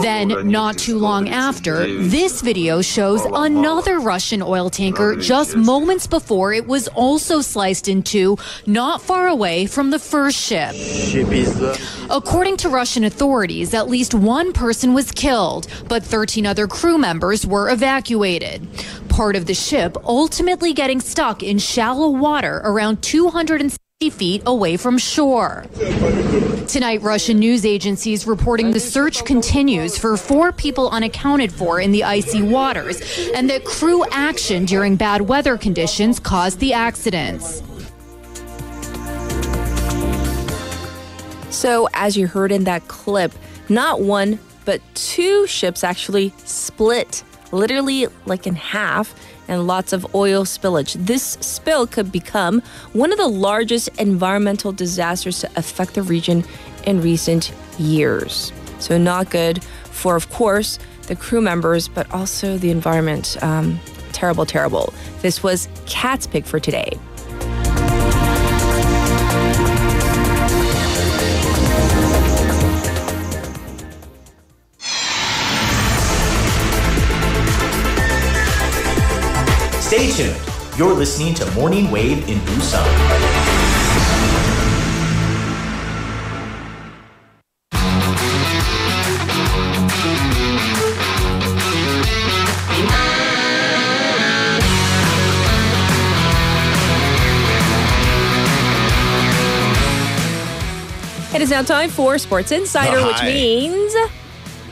Then, not too long after, this video shows another Russian oil tanker just moments before it was also sliced in two, not far away from the first ship. According to Russian authorities, at least one person was killed, but 13 other crew members were evacuated. Part of the ship ultimately getting stuck in shallow water around 260 feet away from shore. Tonight, Russian news agencies reporting the search continues for 4 people unaccounted for in the icy waters and that crew action during bad weather conditions caused the accidents.
So, as you heard in that clip, not one, but 2 ships actually split, literally like in half, and lots of oil spillage. This spill could become one of the largest environmental disasters to affect the region in recent years. So not good for, of course, the crew members, but also the environment. Terrible, terrible. This was Cat's Pick for today.
Stay tuned. You're listening to Morning Wave in Busan.
It is now time for Sports Insider, which means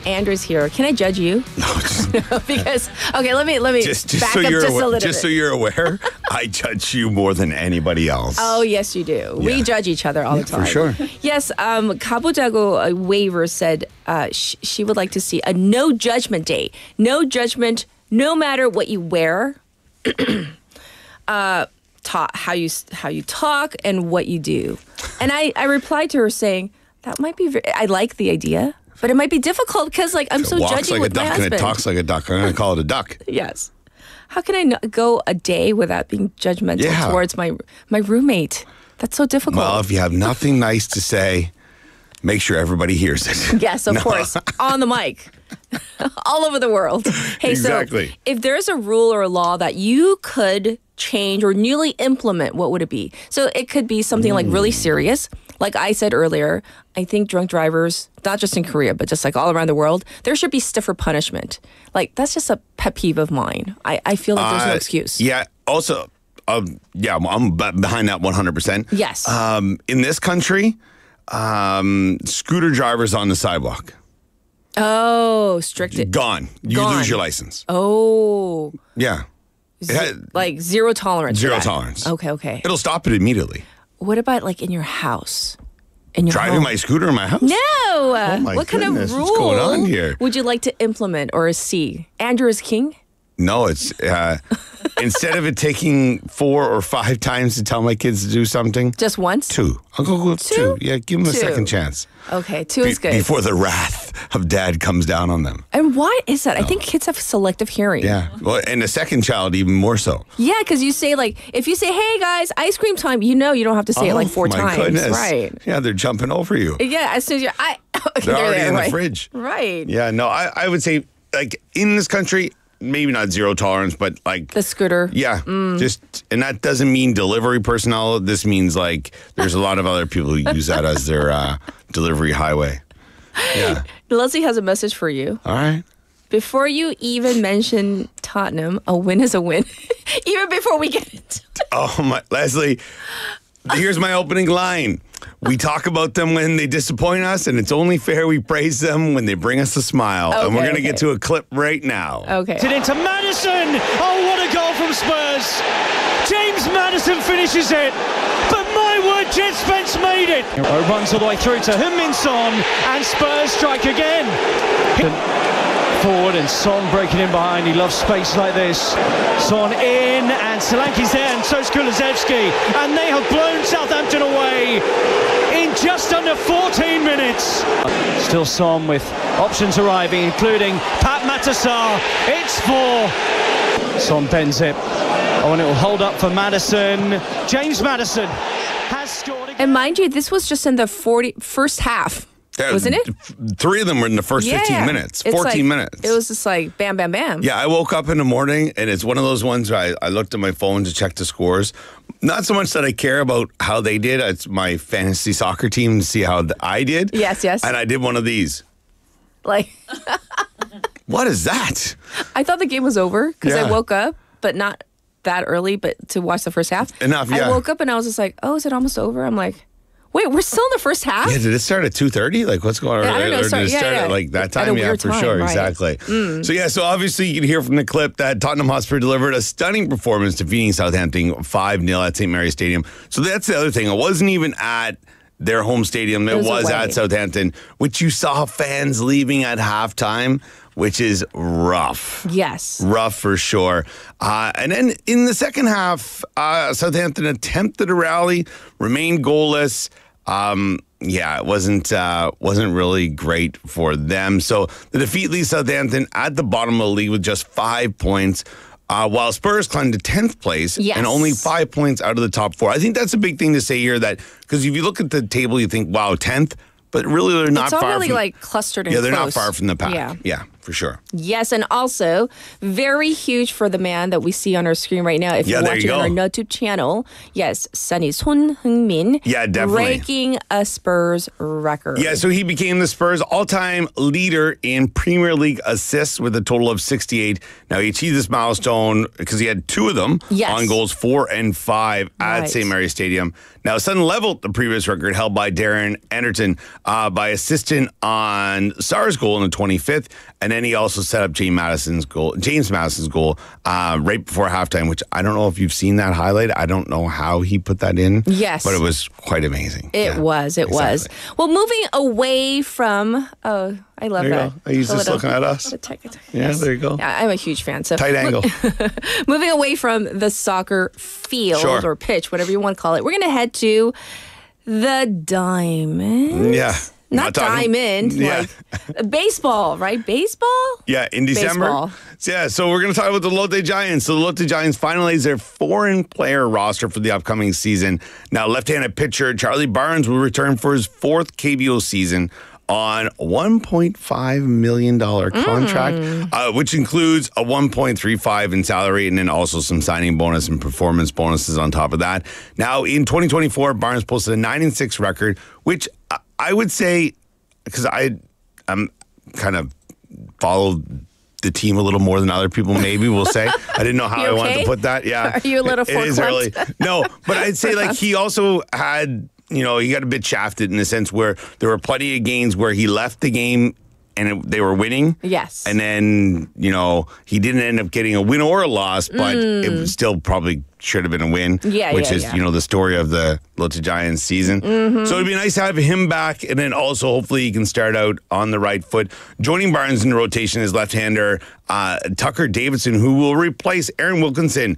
Andrew's here. Can I judge you?
No, just,
because okay, let me
just
back
so
up
you're
just
aware,
a little
just
bit.
so you're aware, I judge you more than anybody else.
Oh yes, you do. We
Yeah.
judge each other all the time.
For sure.
Yes, Kabujago Waiver said she would like to see a no judgment day. No judgment, no matter what you wear, how you talk and what you do. And I replied to her saying that might be. I like the idea. But it might be difficult because, like, I'm so
It walks
judgy
like
with
a duck
my
and
husband.
it talks like a duck. I'm going to call it a duck.
Yes. How can I not go a day without being judgmental towards my roommate? That's so difficult.
Well, if you have nothing nice to say, make sure everybody hears it.
Yes, of course. On the mic. All over the world. Hey,
Exactly.
so if there's a rule or a law that you could change or newly implement, what would it be? So it could be something like really serious. Like I said earlier, I think drunk drivers, not just in Korea, but just like all around the world, there should be stiffer punishment. Like that's just a pet peeve of mine. I feel like there's no excuse.
Yeah. Also, I'm behind that 100%.
Yes.
In this country, scooter drivers on the sidewalk.
Oh, strict.
Gone. You
Gone.
lose your license.
Oh.
Yeah.
Like zero tolerance. for
Zero
that.
tolerance.
Okay.
It'll stop it immediately.
What about like in your house? In your
Driving
home?
my scooter in my house?
No.
Oh my
what kind of
goodness,
rule
what's going on here?
would you like to implement or see? Andrew is king?
No, it's instead of it taking 4 or 5 times to tell my kids to do something,
Just once?
2. I'll go with 2. Yeah, give them a
2.
second chance.
Okay, 2 is good.
Before the wrath of dad comes down on them.
And why is that? I think kids have selective hearing.
Yeah. Well, and the second child even more so.
Yeah, because you say like, if you say, hey guys, ice cream time, you know you don't have to say it like 4
my
times.
Goodness.
Right.
Yeah, they're jumping over you.
Yeah, as soon as you're,
They're already
there,
in
right.
the fridge.
Right.
Yeah, no, I would say, like, in this country, maybe not zero tolerance, but like
The scooter.
yeah, just, and that doesn't mean delivery personnel. This means like there's a lot of other people who use that as their delivery highway. Yeah.
Leslie has a message for you.
All right.
Before you even mention Tottenham, a win is a win. Even before we get into it.
Oh my, Leslie, here's my opening line. We talk about them when they disappoint us, and it's only fair we praise them when they bring us a smile. And we're going to get to a clip right now.
Okay.
It into Maddison. Oh, what a goal from Spurs. James Maddison finishes it. But my word, Jet Spence made it. It runs all the way through to Heung-min Son, and Spurs strike again. Forward and Son breaking in behind. He loves space like this. Son in, and Solanke's there, and so's Kulusevski. And they have blown Southampton away in just under 14 minutes. Still Son with options arriving, including Pat Matasar. It's 4. Son bends it. Oh, and it will hold up for Maddison. James Maddison has scored again.
And mind you, this was just in the first half.
Yeah,
Wasn't it?
3 of them were in the first 15 minutes,
It's
14
like-
minutes.
It was just like bam, bam, bam.
Yeah, I woke up in the morning, and it's one of those ones where I looked at my phone to check the scores. Not so much that I care about how they did. It's my fantasy soccer team to see how I did.
Yes.
And I did one of these.
Like,
What is that?
I thought the game was over because I
Yeah.
woke up, but not that early, but to watch the first half.
Enough, yeah.
I woke up and I was just like, oh, is it almost over? I'm like, wait, we're still in the first half?
Yeah, did it start at 2:30? Like, what's going on?
Yeah, I don't know.
Or did it start at like that
At
time?
a
Yeah,
weird
for
time,
sure.
right.
Exactly. So, yeah, so obviously you can hear from the clip that Tottenham Hotspur delivered a stunning performance, defeating Southampton 5-0 at St. Mary's Stadium. So that's the other thing. It wasn't even at their home stadium. It was
away.
at Southampton, which you saw fans leaving at halftime which is rough.
Yes.
Rough for sure. And then in the second half, Southampton attempted a rally, remained goalless. It wasn't really great for them. So the defeat leaves Southampton at the bottom of the league with just 5 points. While Spurs climbed to 10th place and only 5 points out of the top 4. I think that's a big thing to say here, that because if you look at the table, you think, wow, 10th, but really they're not
it's
far
all really
from,
clustered and
they're
close.
not far from the pack.
Yeah.
For sure.
Yes, and also very huge for the man that we see on our screen right now. If you're watching on our YouTube channel, yes, Sunny Son Heung-min.
Yeah, definitely.
Breaking a Spurs record.
Yeah, so he became the Spurs all-time leader in Premier League assists with a total of 68. Now, he achieved this milestone because he had 2 of them on goals 4 and 5 at St. Mary's Stadium. Now, Son leveled the previous record held by Darren Anderton by assisting on Sarr's goal in the 25th, and then he also set up James Madison's goal right before halftime, which I don't know if you've seen that highlight. I don't know how he put that in.
Yes.
But it was quite amazing.
It was. Well, moving away from, I love
there you
that.
Go. Are you just looking at us? Yeah, there you go.
Yeah, I'm a huge fan. So
tight angle.
Moving away from the soccer field or pitch, whatever you want to call it, we're going to head to the Diamond.
Yeah.
Not diamond, like baseball, right? Baseball?
Yeah, in December.
Baseball.
Yeah, so we're going to talk about the Lotte Giants. So the Lotte Giants finalized their foreign player roster for the upcoming season. Now, left-handed pitcher Charlie Barnes will return for his 4th KBO season on a $1.5 million contract, which includes a $1.35 in salary and then also some signing bonus and performance bonuses on top of that. Now, in 2024, Barnes posted a 9-6 record, which I would say, because I'm kind of followed the team a little more than other people, maybe we'll say. I didn't know how I wanted to put that. Yeah.
Are you a little
It is early. No, but I'd say he also had, he got a bit shafted in the sense where there were plenty of games where he left the game and they were winning.
Yes.
And then, he didn't end up getting a win or a loss, but it was still probably should have been a win. Which is, the story of the Lotte Giants season. So it'd be nice to have him back, and then also hopefully he can start out on the right foot. Joining Barnes in the rotation is left-hander Tucker Davidson, who will replace Aaron Wilkinson,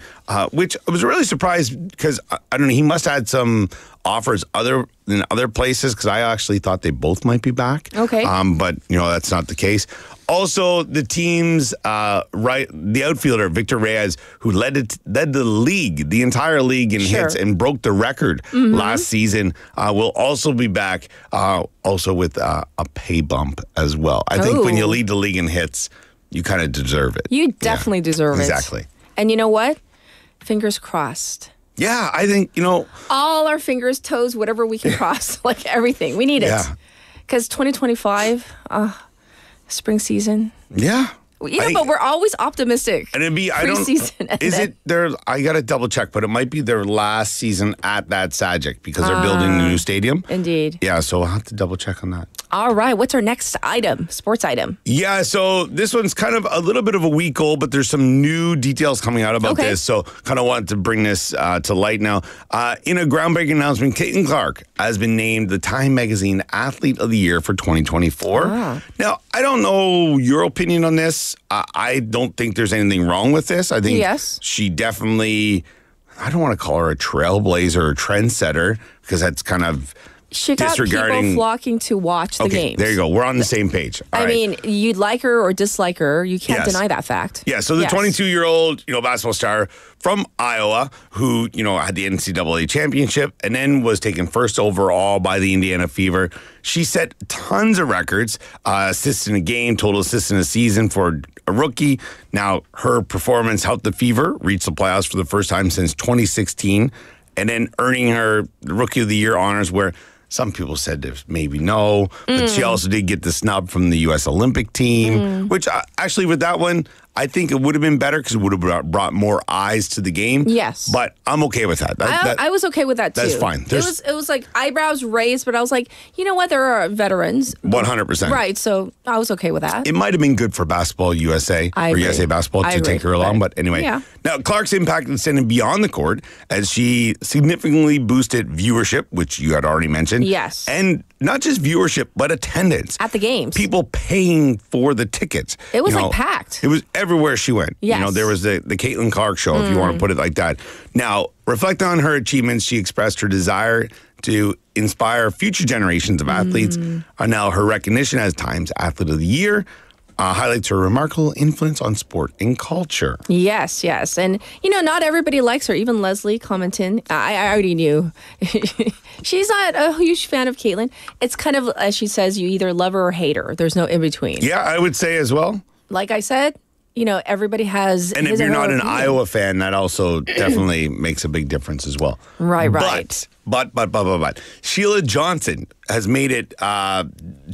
which I was really surprised because, I don't know, he must have had some offers in other places because I actually thought they both might be back.
Okay.
But, that's not the case. Also, the team's the outfielder, Victor Reyes, who led the league, the entire league in hits and broke the record last season, will also be back, also with a pay bump as well. I think when you lead the league in hits, you kind of deserve it.
You definitely deserve it.
Exactly.
And you know what? Fingers crossed.
Yeah, I think,
all our fingers, toes, whatever we can cross, everything. We need it. Because 2025, spring season.
Yeah.
But we're always optimistic.
And it'd be, I got to double check, but it might be their last season at that Sagic because they're building a new stadium.
Indeed.
Yeah, so I'll have to double check on that.
All right. What's our next item? Sports item.
Yeah, so this one's kind of a little bit of a week old, but there's some new details coming out about this. So kind of wanted to bring this to light now. In a groundbreaking announcement, Caitlin Clark has been named the Time Magazine Athlete of the Year for 2024. Now, I don't know your opinion on this. I don't think there's anything wrong with this. I think she definitely, I don't want to call her a trailblazer or trendsetter because that's kind of
she got people flocking to watch the games.
There you go. We're on the same page.
I mean, you'd like her or dislike her. You can't deny that fact.
Yeah, so the 22-year-old, basketball star from Iowa who, had the NCAA championship and then was taken first overall by the Indiana Fever. She set tons of records, assists in a game, total assists in a season for a rookie. Now, her performance helped the Fever reach the playoffs for the first time since 2016 and then earning her Rookie of the Year honors where some people said maybe no, but she also did get the snub from the U.S. Olympic team, which actually with that one, I think it would have been better because it would have brought more eyes to the game.
Yes.
But I'm okay with that.
I was okay with that too.
That's fine.
It was like eyebrows raised, but I was like, you know what? There are veterans.
100%.
Right. So I was okay with that.
It might have been good for Basketball USA
I
or
agree.
USA Basketball
I
to
agree.
take her along. But anyway,
Yeah.
Now Clark's impact extended beyond the court as she significantly boosted viewership, which you had already mentioned.
Yes.
And not just viewership, but attendance.
At the games.
People paying for the tickets.
It was like packed.
It was everywhere she went.
Yes.
You know, there was the Caitlin Clark show, if you want to put it like that. Now, reflecting on her achievements, she expressed her desire to inspire future generations of athletes. Now, her recognition as Times Athlete of the Year highlights her remarkable influence on sport and culture.
Yes, yes. And, you know, not everybody likes her. Even Leslie commented. I already knew. She's not a huge fan of Caitlin. It's kind of, as she says, you either love her or hate her. There's no in between.
Yeah, I would say as well.
Like I said, you know, everybody has.
And if
his
you're
or her
not an
opinion.
Iowa fan, that also definitely makes a big difference as well.
Right, right.
But Sheila Johnson has made it,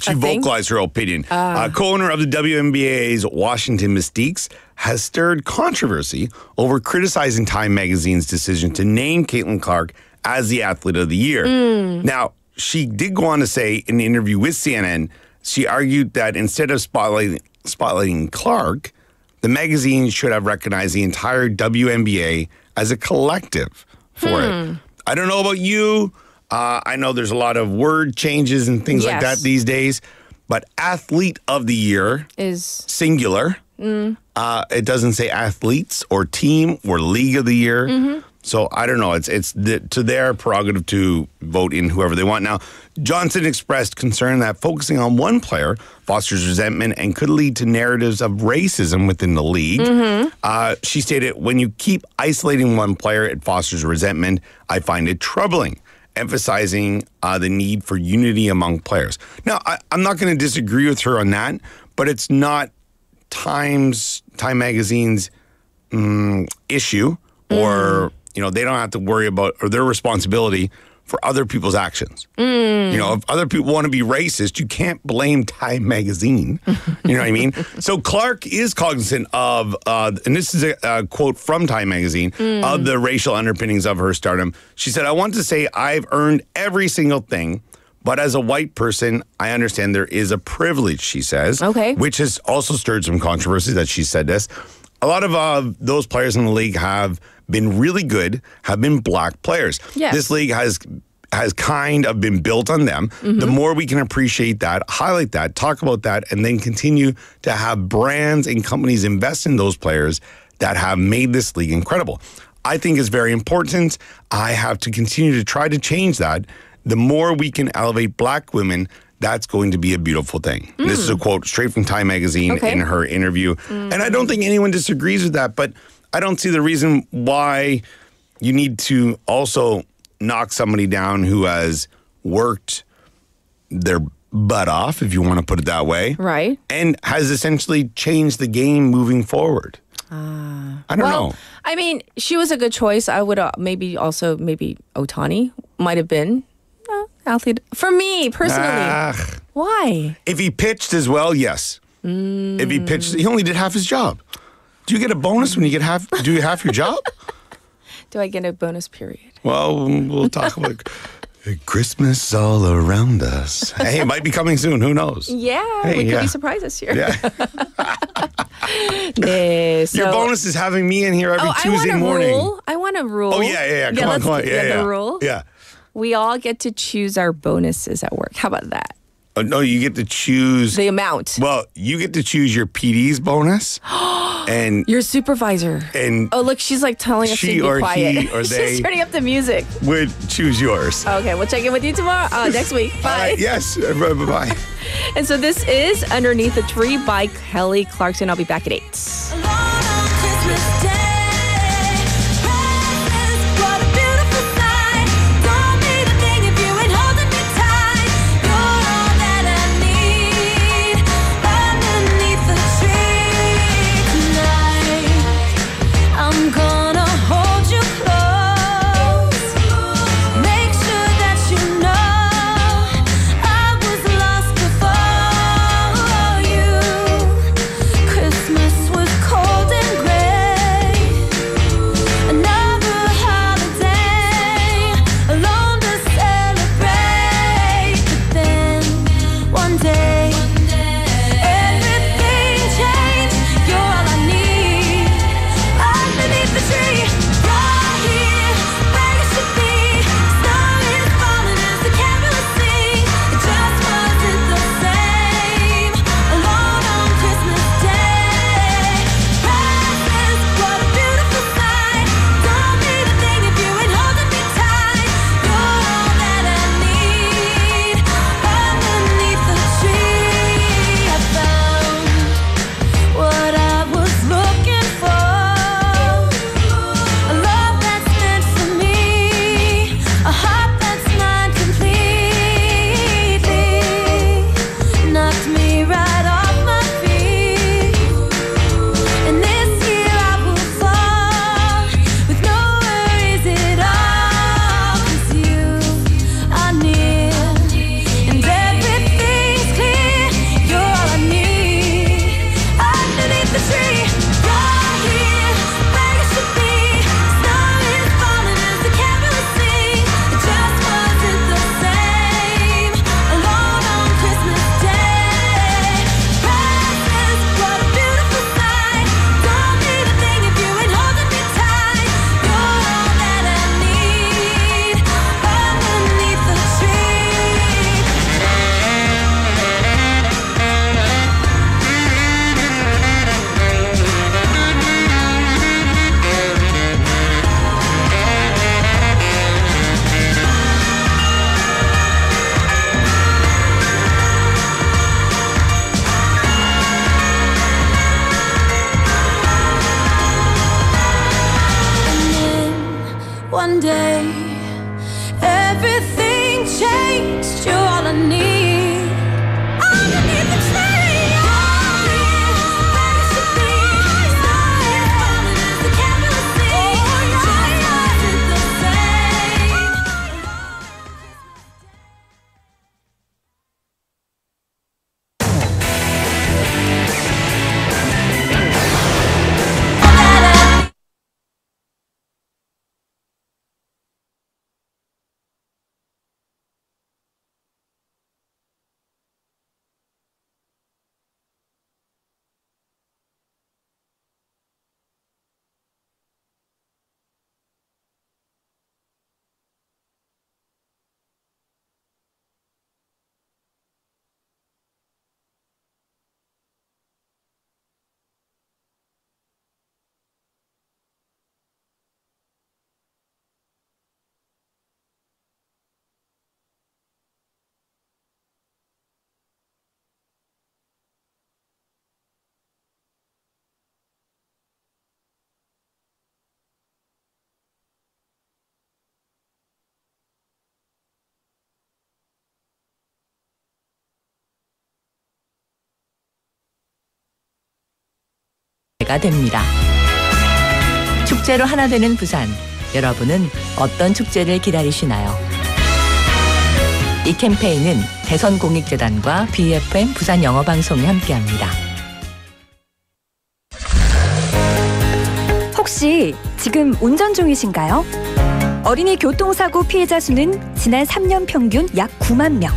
she vocalized her opinion. Co-owner of the WNBA's Washington Mystiques has stirred controversy over criticizing Time Magazine's decision to name Caitlin Clark as the Athlete of the Year. Now, she did go on to say in an interview with CNN, she argued that instead of spotlighting Clark, the magazine should have recognized the entire WNBA as a collective for it. I don't know about you. I know there's a lot of word changes and things like that these days, but Athlete of the Year
is
singular. It doesn't say athletes or team or League of the Year. So I don't know. It's to their prerogative to vote in whoever they want. Now, Johnson expressed concern that focusing on one player fosters resentment and could lead to narratives of racism within the league. She stated, when you keep isolating one player, it fosters resentment. I find it troubling, emphasizing the need for unity among players. Now, I'm not going to disagree with her on that, but it's not Time Magazine's issue or... You know, they don't have to worry about or their responsibility for other people's actions. You know, if other people want to be racist, you can't blame Time Magazine. You know what I mean? So Clark is cognizant of, and this is a quote from Time Magazine, of the racial underpinnings of her stardom. She said, I want to say I've earned every single thing, but as a white person, I understand there is a privilege, she says.
Okay.
Which has also stirred some controversy that she said this. A lot of those players in the league have been really good, have been black players.
Yes.
This league has kind of been built on them. The more we can appreciate that, highlight that, talk about that, and then continue to have brands and companies invest in those players that have made this league incredible. I think is very important. I have to continue to try to change that. The more we can elevate black women, that's going to be a beautiful thing. This is a quote straight from Time Magazine in her interview. And I don't think anyone disagrees with that, but I don't see the reason why you need to also knock somebody down who has worked their butt off, if you want to put it that way.
right.
And has essentially changed the game moving forward. I don't know.
I mean, she was a good choice. I would maybe Otani might have been athlete for me personally. Why?
If he pitched as well, yes. If he pitched, he only did half his job. Do you get a bonus when you get do you half your job?
Do I get a bonus period?
Well, we'll talk about Christmas all around us. Hey, it might be coming soon. Who knows?
Yeah,
Hey,
we could
yeah.
be surprised this year.
Yeah. Your bonus is having me in here every Tuesday morning.
I want a rule.
Oh, yeah. Come on. Yeah.
The rule.
Yeah.
We all get to choose our bonuses at work. How about that?
Oh, no, you get to choose
the amount.
Well, you get to choose your PD's bonus. And
your supervisor.
And
oh, look, she's like telling us to be quiet.
He or they
She's turning up the music.
Would choose yours.
Okay, we'll check in with you tomorrow. Next week. Bye.
Yes. Bye.
And so this is Underneath the Tree by Kelly Clarkson. I'll be back at 8.
Christmas was cold. one day everything changed. You're all I need. Underneath the tree.
가 됩니다. 축제로 하나 되는 부산. 여러분은 어떤 축제를 기다리시나요? 이 캠페인은 대선공익재단과 BeFM 부산영어방송이 함께합니다.
혹시 지금 운전 중이신가요? 어린이 교통사고 피해자 수는 지난 3년 평균 약 9만 명.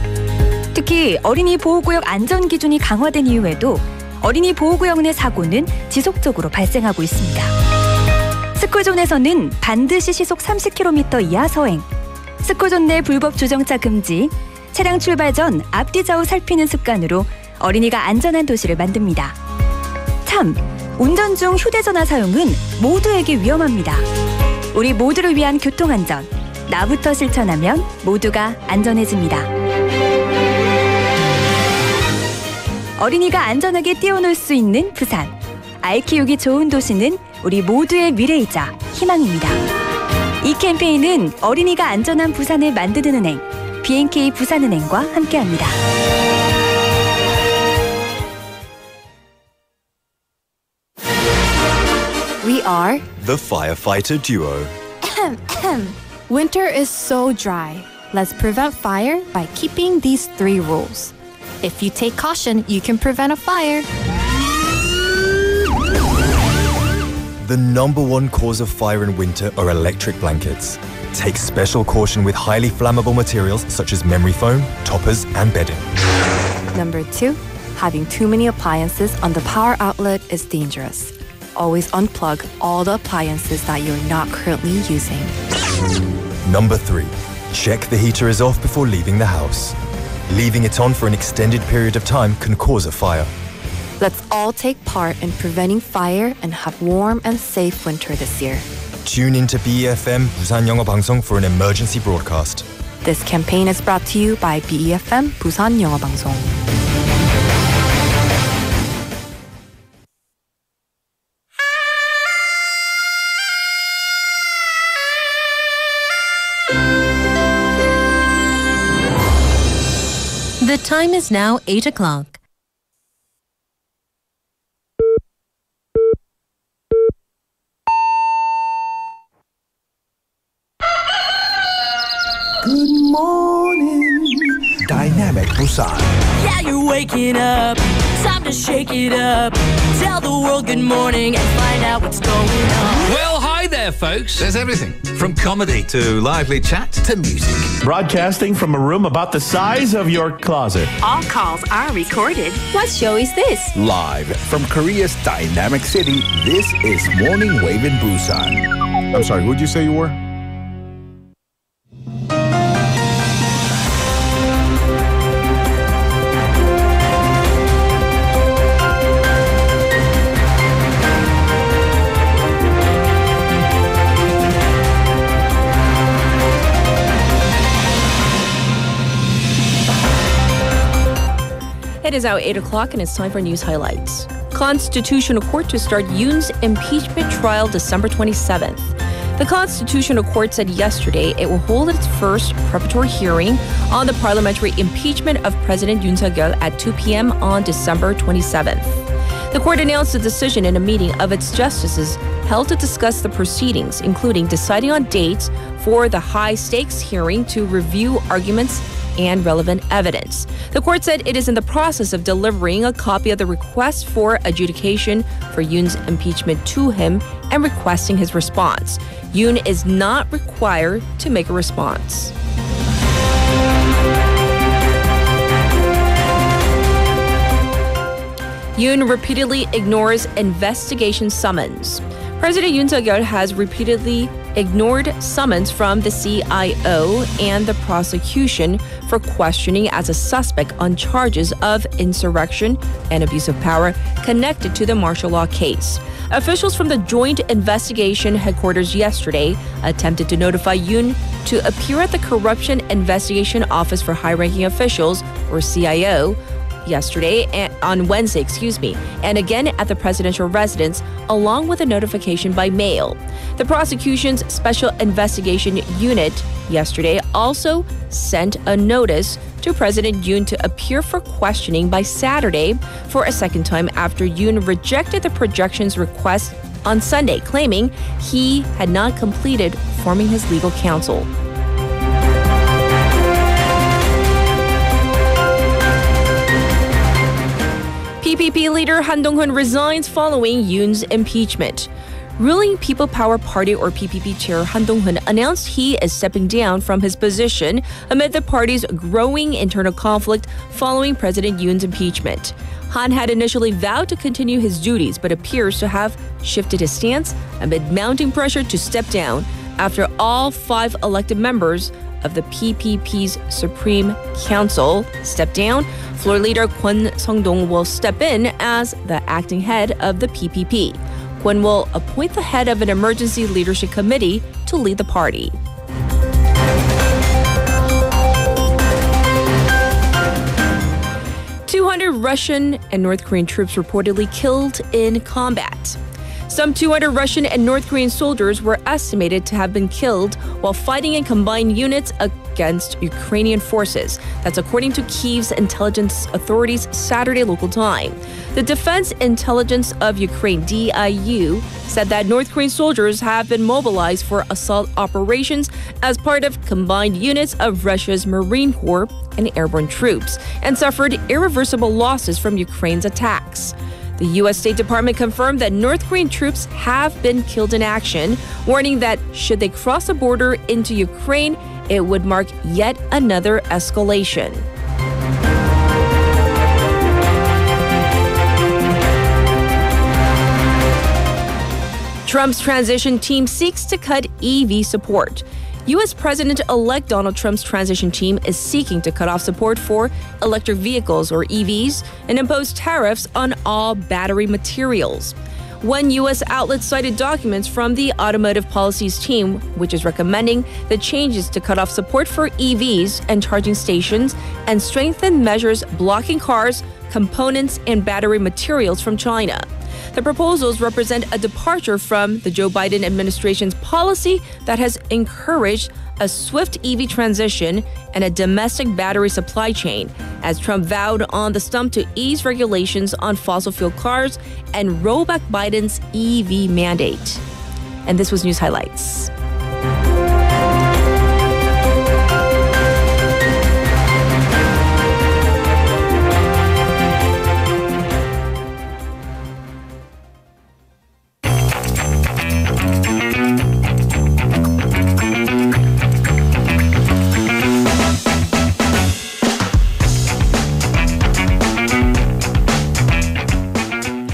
특히 어린이 보호구역 안전기준이 강화된 이후에도 어린이 보호구역 내 사고는 지속적으로 발생하고 있습니다. 스쿨존에서는 반드시 시속 30km 이하 서행, 스쿨존 내 불법 주정차 금지, 차량 출발 전 앞뒤 좌우 살피는 습관으로 어린이가 안전한 도시를 만듭니다. 참, 운전 중 휴대전화 사용은 모두에게 위험합니다. 우리 모두를 위한 교통안전, 나부터 실천하면 모두가 안전해집니다. 어린이가 안전하게 뛰어놀 수 있는 부산. 아이 키우기 좋은 도시는 우리 모두의 미래이자 희망입니다. 이 캠페인은 어린이가 안전한 부산을 만드는 은행, B&K 부산은행과 함께합니다.
We are
the firefighter duo.
Winter is so dry. Let's prevent fire by keeping these 3 rules. If you take caution, you can prevent a fire.
The number one cause of fire in winter are electric blankets. Take special caution with highly flammable materials such as memory foam, toppers, and bedding.
Number 2, having too many appliances on the power outlet is dangerous. Always unplug all the appliances that you're not currently using.
Number 3, check the heater is off before leaving the house. Leaving it on for an extended period of time can cause a fire.
Let's all take part in preventing fire and have warm and safe winter this year.
Tune in to BeFM 부산영어방송 for an emergency broadcast.
This campaign is brought to you by BeFM 부산영어방송.
The time is now 8 o'clock.
Good morning, Dynamic Busan.
Yeah, you're waking up. Time to shake it up. Tell the world good morning and find out what's going on.
Well, hi there, folks. There's everything from comedy to lively chat to music.
Broadcasting from a room about the size of your closet.
All calls are recorded. What show is this?
Live from Korea's dynamic city, this is Morning Wave in Busan.
I'm sorry, who'd you say you were?
It is now 8 o'clock and it's time for news highlights. Constitutional Court to start Yoon's impeachment trial December 27th. The Constitutional Court said yesterday it will hold its first preparatory hearing on the parliamentary impeachment of President Yoon Suk-yeol at 2 p.m. on December 27th. The court announced the decision in a meeting of its justices held to discuss the proceedings, including deciding on dates for the high-stakes hearing to review arguments and relevant evidence. The court said it is in the process of delivering a copy of the request for adjudication for Yoon's impeachment to him and requesting his response. Yoon is not required to make a response. Yoon repeatedly ignores investigation summons. President Yoon Suk-yeol has repeatedly ignored summons from the CIO and the prosecution for questioning as a suspect on charges of insurrection and abuse of power connected to the martial law case. Officials from the Joint Investigation Headquarters yesterday attempted to notify Yoon to appear at the Corruption Investigation Office for High-Ranking Officials, or CIO, on Wednesday, and again at the presidential residence, along with a notification by mail. The prosecution's Special Investigation Unit yesterday also sent a notice to President Yoon to appear for questioning by Saturday for a second time after Yoon rejected the projection's request on Sunday, claiming he had not completed forming his legal counsel. PPP leader Han Dong-hoon resigns following Yoon's impeachment. Ruling People Power Party or PPP chair Han Dong-hoon announced he is stepping down from his position amid the party's growing internal conflict following President Yoon's impeachment. Han had initially vowed to continue his duties but appears to have shifted his stance amid mounting pressure to step down after all 5 elected members of the PPP's Supreme Council stepped down. Floor leader Kwon Sung-dong will step in as the acting head of the PPP. Kwon will appoint the head of an emergency leadership committee to lead the party. Russian and North Korean troops reportedly killed in combat. Some 200 Russian and North Korean soldiers were estimated to have been killed while fighting in combined units against Ukrainian forces. That's according to Kyiv's intelligence authorities Saturday local time. The Defense Intelligence of Ukraine, DIU, said that North Korean soldiers have been mobilized for assault operations as part of combined units of Russia's Marine Corps and airborne troops and suffered irreversible losses from Ukraine's attacks. The U.S. State Department confirmed that North Korean troops have been killed in action, warning that should they cross the border into Ukraine, it would mark yet another escalation. Trump's transition team seeks to cut EV support. U.S. President-elect Donald Trump's transition team is seeking to cut off support for electric vehicles, or EVs, and impose tariffs on all battery materials. One U.S. outlet cited documents from the Automotive Policies team, which is recommending the changes to cut off support for EVs and charging stations and strengthen measures blocking cars, components, and battery materials from China. The proposals represent a departure from the Joe Biden administration's policy that has encouraged a swift EV transition and a domestic battery supply chain, as Trump vowed on the stump to ease regulations on fossil fuel cars and roll back Biden's EV mandate. And this was News Highlights.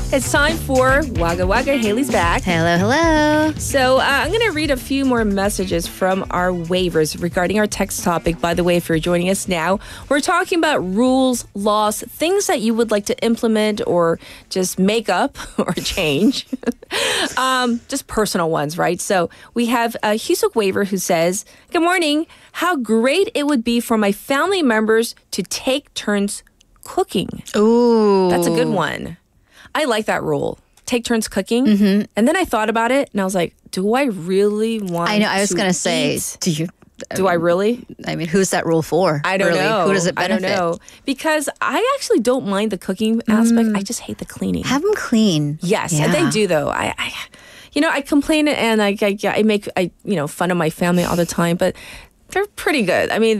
It's time for Wagga Wagga. Haley's back.
Hello, hello.
So I'm going to read a few more messages from our waivers regarding our text topic. By the way, if you're joining us now, we're talking about rules, laws, things that you would like to implement or just make up or change. Just personal ones, right? So we have Hyusuk Waiver who says, good morning. How great it would be for my family members to take turns cooking.
Ooh.
That's a good one. I like that rule. take turns cooking. And then I thought about it and I was like, do I really want
I know. I was
to
going to say,
eat? Do I really?
I mean, who's that rule for?
I don't
really?
know.
Who does it benefit?
I don't know. Because I actually don't mind the cooking aspect. I just hate the cleaning.
Have them clean.
Yes,
Yeah.
and they do though. I complain and I make fun of my family all the time, but they're pretty good. I mean,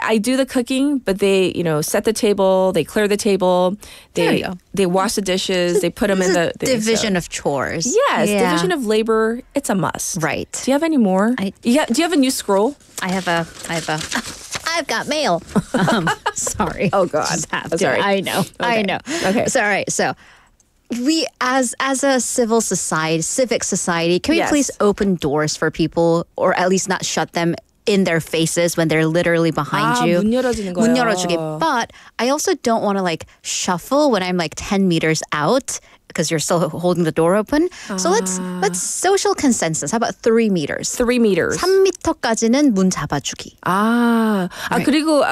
I do the cooking, but they set the table, they clear the table, they wash the dishes, they put them in the
division of chores.
Yes,
Yeah.
division of labor. It's a must.
Right.
Do you have any more? Do you have a new scroll?
I've got mail. Sorry.
Oh God.
Just have
I'm
to.
sorry.
I know.
Okay.
I know.
Okay.
So all right. So we as a civic society, can we
Yes.
please open doors for people, or at least not shut them in their faces when they're literally behind you?
문 열어주는 거요.
문 열어주기. But I also don't want to like shuffle when I'm like 10 meters out, because you're still holding the door open. So let's social consensus. How about 3 meters?
3 meters.
3m까지는 문 잡아주기.
그리고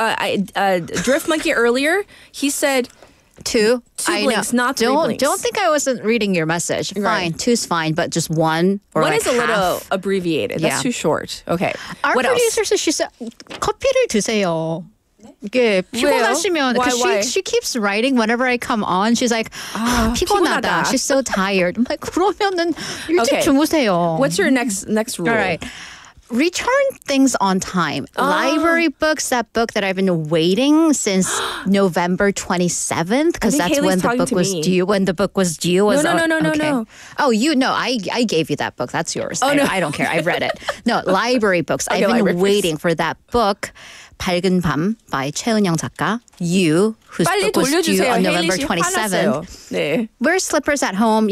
Drift Monkey earlier, he said
2.
Two
I
blinks,
know.
not 3 blinks.
Don't think I wasn't reading your message. Fine,
Right.
2's fine, but just 1 or
One
like
is a little
half.
abbreviated. That's
Yeah.
too short. Okay.
Our
what
producer
else?
said she said 커피를 드세요. 이게 피곤하시면
Why? Why?
she keeps writing whenever I come on. She's like 피곤하다.
피곤하다.
She's so tired. I'm like 그러면은 일찍
Okay.
주무세요.
What's your next rule?
All right. Return things on time. Library books, that book that I've been waiting since November 27th, because
I think
that's
Haley's
when the
talking
book
to
was
me.
due. When the book was due was
No.
Oh, I gave you that book. That's yours.
Oh, no.
I don't care. I've read it. No, library books.
Okay,
I've been
library books.
waiting for that book. 밝은 밤 by 최은영 작가. You, whose
빨리
book was due
돌려주세요.
on
헤일리
November
씨
27th.
화났어요. 네.
Wear slippers at home,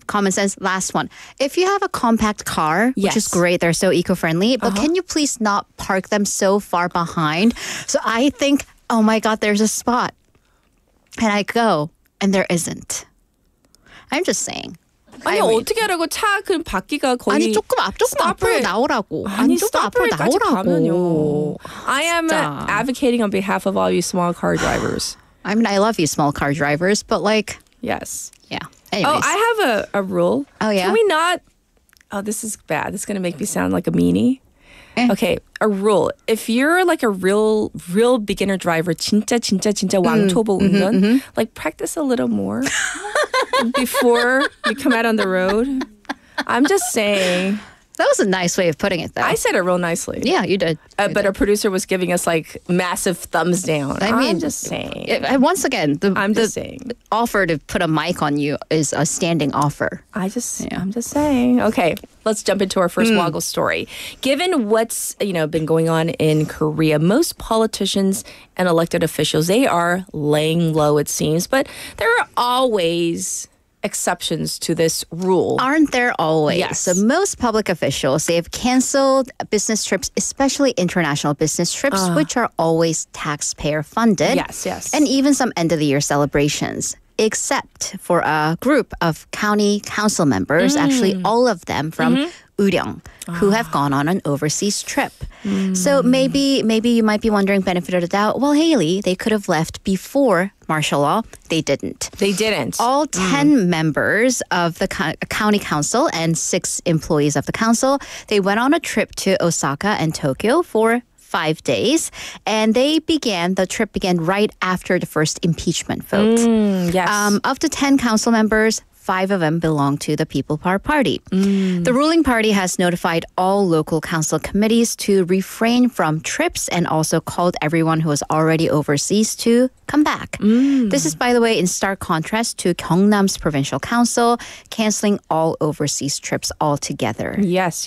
common sense. Last one. If you have a compact car, which is
Yes.
great, they're so eco-friendly, but can you please not park them so far behind? So I think, oh my God, there's a spot. And I go, and there isn't. I'm just saying.
아니
I mean,
어떻게 하라고 차 그 바퀴가 거의
아니 조금 앞으로 나오라고.
아니
조금 앞으로
스탑을까지 가면요.
나오라고.
I am
진짜.
advocating on behalf of all you small car drivers.
I mean, I love you small car drivers, but like,
Yes.
yeah. Anyways.
Oh, I have a rule.
Oh, yeah?
Can we not? Oh, this is bad. This is going to make me sound like a meanie. Okay, a rule. If you're like a real beginner driver, 진짜 왕초보 운전, like practice a little more before you come out on the road. I'm just saying.
That was a nice way of putting it, though.
I said it real nicely.
Yeah, you did.
But our producer was giving us like massive thumbs down.
I mean,
I'm just saying.
And once again,
I'm
the
just saying.
offer to put a mic on you is a standing offer.
I'm just saying. Okay, let's jump into our first Woggle story. Given what's been going on in Korea, most politicians and elected officials, they are laying low, it seems, but there are always exceptions to this rule.
Aren't there always?
Yes.
So most public officials, they have canceled business trips, especially international business trips, which are always taxpayer funded.
Yes.
And even some end of the year celebrations. Except for a group of county council members, actually all of them from Uryong, who have gone on an overseas trip. So maybe you might be wondering, benefit of the doubt, well, Haley, they could have left before martial law. They didn't. All 10 members of the county council and 6 employees of the council, they went on a trip to Osaka and Tokyo for 5 days, and the trip began right after the first impeachment vote.
Yes.
Of the 10 council members, 5 of them belong to the People Power Party. The ruling party has notified all local council committees to refrain from trips and also called everyone who was already overseas to come back. This is, by the way, in stark contrast to Gyeongnam's provincial council canceling all overseas trips altogether.
Yes.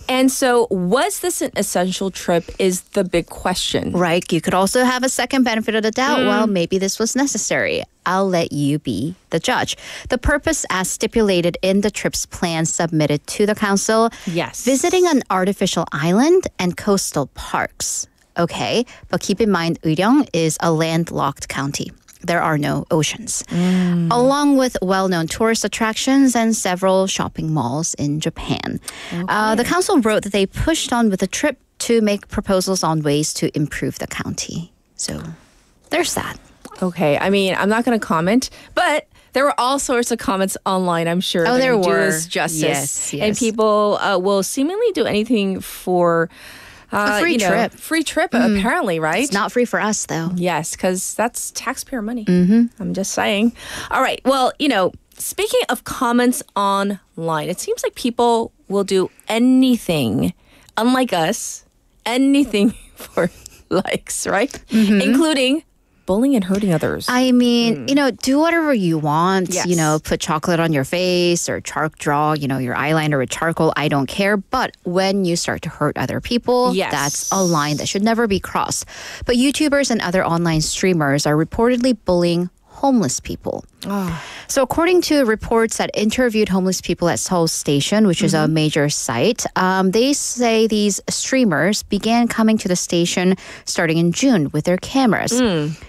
And so was this an essential trip is the big question.
Right. You could also have a second benefit of the doubt. Well, maybe this was necessary. I'll let you be the judge. The purpose, as stipulated in the trip's plan submitted to the council, visiting an artificial island and coastal parks. Okay, but keep in mind, Uryong is a landlocked county. There are no oceans. Along with well-known tourist attractions and several shopping malls in Japan. The council wrote that they pushed on with the trip to make proposals on ways to improve the county. So there's that.
Okay, I mean, I'm not going to comment, but There were all sorts of comments online, I'm sure.
Oh,
that
there
do
were.
us justice.
Yes.
And people will seemingly do anything for
a free trip.
Free trip, apparently, right?
It's not free for us, though.
Yes, because that's taxpayer money.
Mm-hmm.
I'm just saying. All right. Well, speaking of comments online, it seems like people will do anything, unlike us, anything for likes, right?
Mm-hmm.
Including bullying and hurting others.
I mean, do whatever you want.
Yes.
Put chocolate on your face or draw, your eyeliner with charcoal. I don't care. But when you start to hurt other people,
Yes.
that's a line that should never be crossed. But YouTubers and other online streamers are reportedly bullying homeless people. So according to reports that interviewed homeless people at Seoul Station, which is a major site, they say these streamers began coming to the station starting in June with their cameras.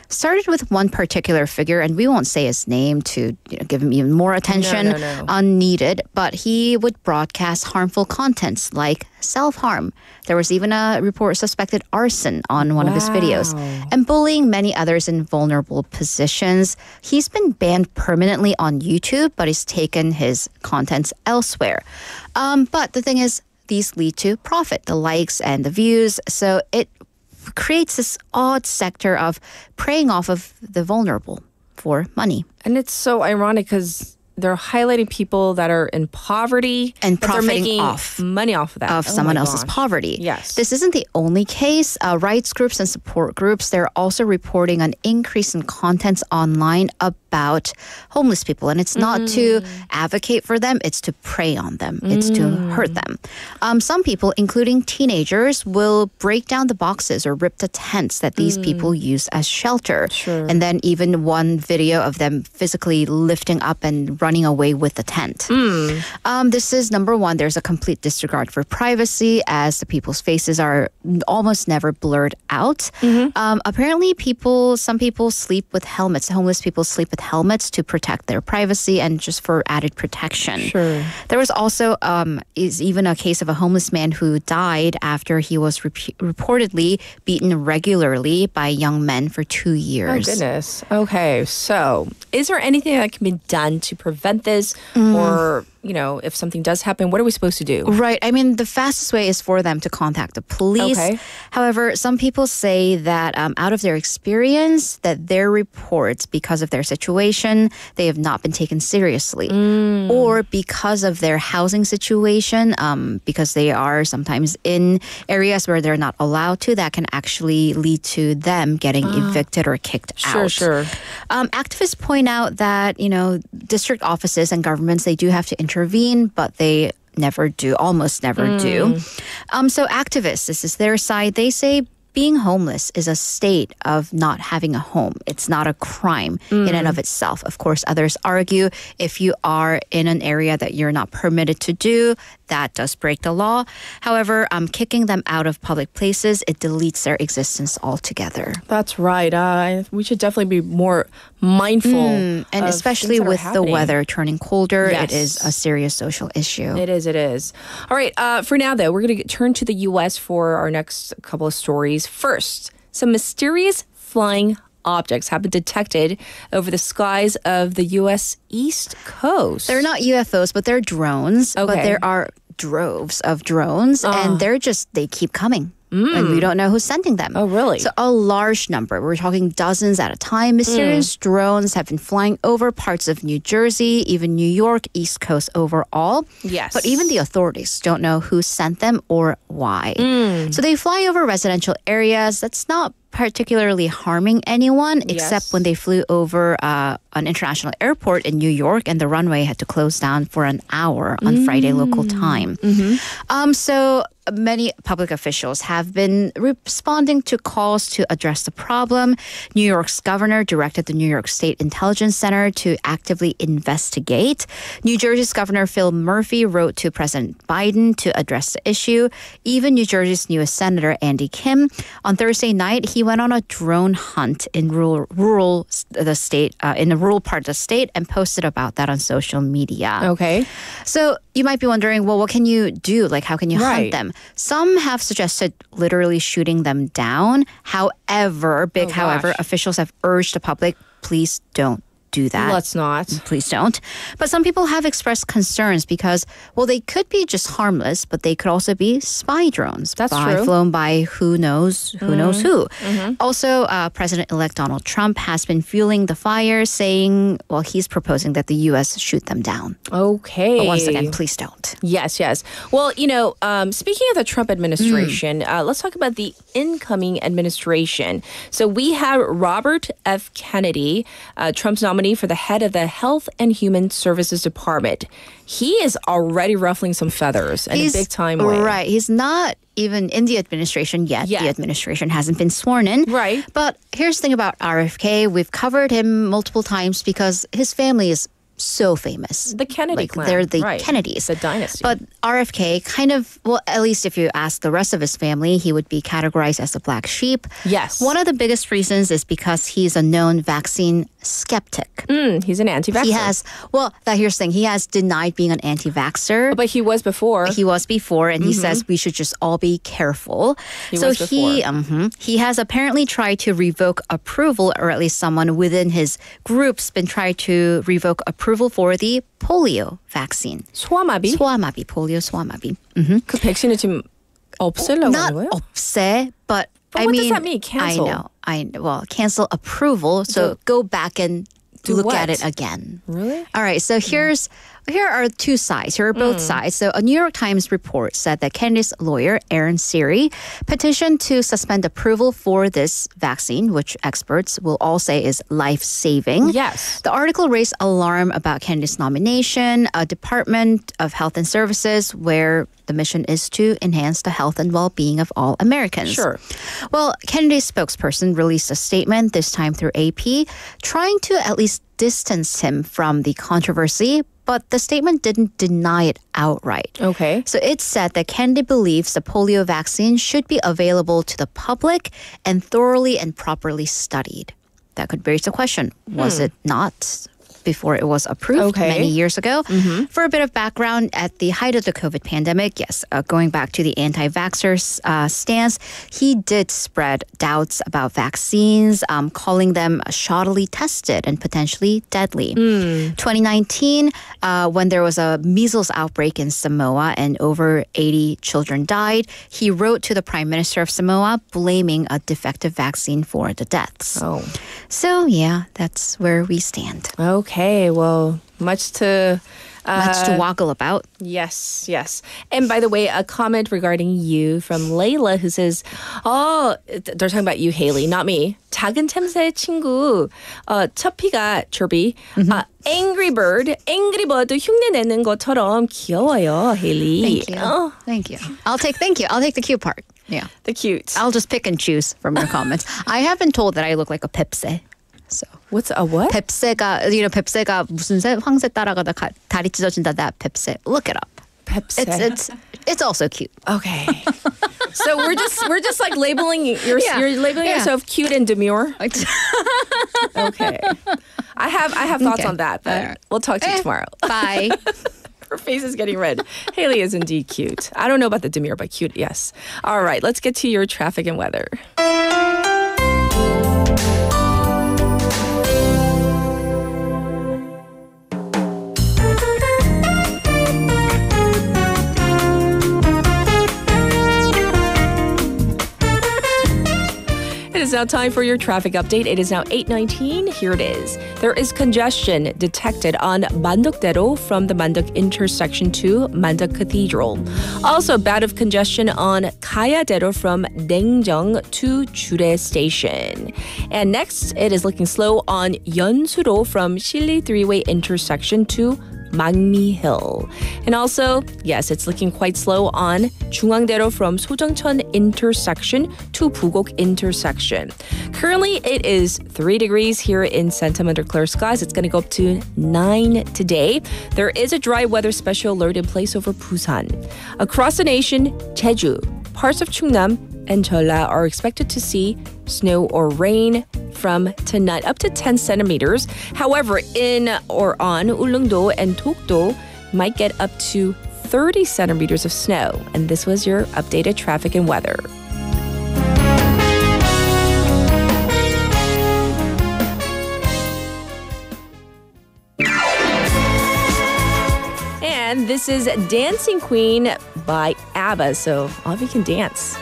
Started with one particular figure, and we won't say his name to give him even more attention, unneeded, but he would broadcast harmful contents like self-harm. There was even a report suspected arson on one of his videos, and bullying many others in vulnerable positions. He's been banned permanently on YouTube, but he's taken his contents elsewhere. But the thing is, these lead to profit, the likes and the views. So it creates this odd sector of preying off of the vulnerable for money.
And it's so ironic because they're highlighting people that are in poverty
and
but they're
profiting
making
off
money off of that.
of someone else's poverty.
Yes.
This isn't the only case. Rights groups and support groups, they're also reporting an increase in contents online about homeless people. And it's not to advocate for them, it's to prey on them. It's to hurt them. Some people, including teenagers, will break down the boxes or rip the tents that these people use as shelter. And then even one video of them physically lifting up and running away with the tent. This is number one. There's a complete disregard for privacy as the people's faces are almost never blurred out. Apparently, some people sleep with helmets. Homeless people sleep with helmets to protect their privacy and just for added protection. There was also is even a case of a homeless man who died after he was reportedly beaten regularly by young men for 2 years.
Oh, goodness. Okay, so is there anything that can be done to prevent this? Or, if something does happen, what are we supposed to do?
Right. I mean, the fastest way is for them to contact the police.
Okay.
However, some people say that out of their experience, that their reports, because of their situation, they have not been taken seriously. Or because of their housing situation, because they are sometimes in areas where they're not allowed to, that can actually lead to them getting evicted or kicked out. Activists point out that, district offices and governments, they do have to intervene, but they almost never do. So activists, this is their side, they say being homeless is a state of not having a home. It's not a crime in and of itself. Of course, others argue if you are in an area that you're not permitted to do, that does break the law. However, kicking them out of public places, it deletes their existence altogether.
That's right. We should definitely be more mindful.
And especially with the weather turning colder,
Yes.
it is a serious social issue.
It is. All right. For now, though, we're going to turn to the U.S. for our next couple of stories. First, some mysterious flying objects have been detected over the skies of the U.S. East Coast.
They're not UFOs, but they're drones.
Okay.
But there are droves of drones, and they keep coming. And we don't know who's sending them.
Oh, really?
So a large number. We're talking dozens at a time. Mysterious drones have been flying over parts of New Jersey, even New York, East Coast overall.
Yes.
But even the authorities don't know who sent them or why. So they fly over residential areas. That's not particularly harming anyone, except when they flew over an international airport in New York and the runway had to close down for an hour on Friday local time. So many public officials have been responding to calls to address the problem. New York's governor directed the New York State Intelligence Center to actively investigate. New Jersey's Governor Phil Murphy wrote to President Biden to address the issue. Even New Jersey's newest Senator Andy Kim, on Thursday night, he went on a drone hunt in the rural part of the state and posted about that on social media.
Okay.
So you might be wondering, well, what can you do? Like, how can you hunt them? Some have suggested literally shooting them down. However, officials have urged the public, please don't do that.
Let's not.
Please don't. But some people have expressed concerns because, well, they could be just harmless, but they could also be spy drones.
That's true.
Flown by who knows who. Also, President-elect Donald Trump has been fueling the fire, saying, well, he's proposing that the U.S. shoot them down.
Okay.
But once again, please don't.
Yes. Well, speaking of the Trump administration, let's talk about the incoming administration. So we have Robert F. Kennedy, Trump's nominee for the head of the Health and Human Services Department. He is already ruffling some feathers in a big time way.
Right. He's not even in the administration yet. The administration hasn't been sworn in.
Right.
But here's the thing about RFK. We've covered him multiple times because his family is so famous.
The Kennedy clan.
They're the Kennedys.
The dynasty.
But RFK kind of, well, at least if you ask the rest of his family, he would be categorized as the black sheep.
Yes.
One of the biggest reasons is because he's a known vaccine skeptic.
He's an anti-vaxxer.
Here's the thing. He has denied being an anti-vaxxer.
But he was before.
And he says we should just all be careful. He has apparently tried to revoke approval, or at least someone within his group's been trying to revoke approval for the polio vaccine.
소아마비?
polio 소아마비.
그 백신을 지금 없애려고
Not
하는 거예요?
없애, but I
what
mean,
does that mean? Cancel?
I know. Well, cancel approval. So go back and look at it again.
Really?
All right. So here are two sides. Here are both sides. So a New York Times report said that Kennedy's lawyer, Aaron Siri, petitioned to suspend approval for this vaccine, which experts will all say is life-saving.
Yes.
The article raised alarm about Kennedy's nomination, a Department of Health and Services, where the mission is to enhance the health and well-being of all Americans.
Sure.
Well, Kennedy's spokesperson released a statement, this time through AP, trying to at least distance him from the controversy, but the statement didn't deny it outright.
Okay.
So it said that Kennedy believes the polio vaccine should be available to the public and thoroughly and properly studied. That could raise the question, was it not before it was approved many years ago? For a bit of background, at the height of the COVID pandemic, going back to the anti-vaxxer stance, he did spread doubts about vaccines, calling them shoddily tested and potentially deadly. 2019, when there was a measles outbreak in Samoa and over 80 children died, he wrote to the Prime Minister of Samoa blaming a defective vaccine for the deaths. So yeah, that's where we stand.
Okay, well, much to
woggle about.
Yes. And by the way, a comment regarding you from Layla who says, they're talking about you, Haley, not me. 작은 템새의 친구, 첩피가 Chirpy, Angry Bird 흉내 내는 것처럼 귀여워요, Haley.
Thank you. I'll take the cute part. Yeah.
The cute.
I'll just pick and choose from your comments. I have been told that I look like a 펩새. So
what's a what?
뱁새가 무슨 새? 황새 따라가다 다리 찢어진다. That 펩새. Look it up.
펩새.
It's also cute.
Okay. So we're just like labeling you're labeling yourself cute and demure. Okay. I have thoughts on that, but we'll talk to you tomorrow.
Bye.
Her face is getting red. Haley is indeed cute. I don't know about the demure, but cute, yes. All right, let's get to your traffic and weather. It is now time for your traffic update. It is now 8:19. Here it is. There is congestion detected on Mandok-daero from the Mandok intersection to Mandok Cathedral. Also, bout of congestion on Gaya-daero from Daenjeong to Jure Station. And next, it is looking slow on Yeonsu-do from Shili Three-Way intersection to Mangmi Hill. And also, yes, it's looking quite slow on 중앙대로 from 소정천 intersection to Bugok intersection. Currently, it is 3 degrees here in Santa under clear skies. It's going to go up to 9 today. There is a dry weather special alert in place over Busan. Across the nation, Jeju, parts of Chungnam, and Jeolla are expected to see snow or rain from tonight up to 10 centimeters. However, in or on Ulleungdo and Dokdo might get up to 30 centimeters of snow. And this was your updated traffic and weather. And this is Dancing Queen by ABBA. So all of you can dance.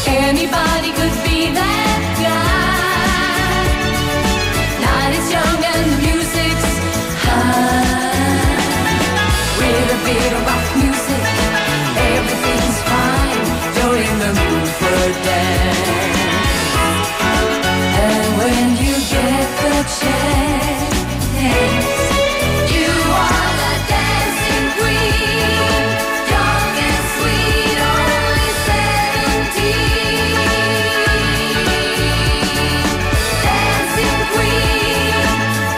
Anybody could be that guy. Night is young and the music's high. With a bit of rock music, everything's fine. You're in the mood for a dance. And when you get the chance, you are the dancing queen. Young and sweet, only 17. Dancing queen,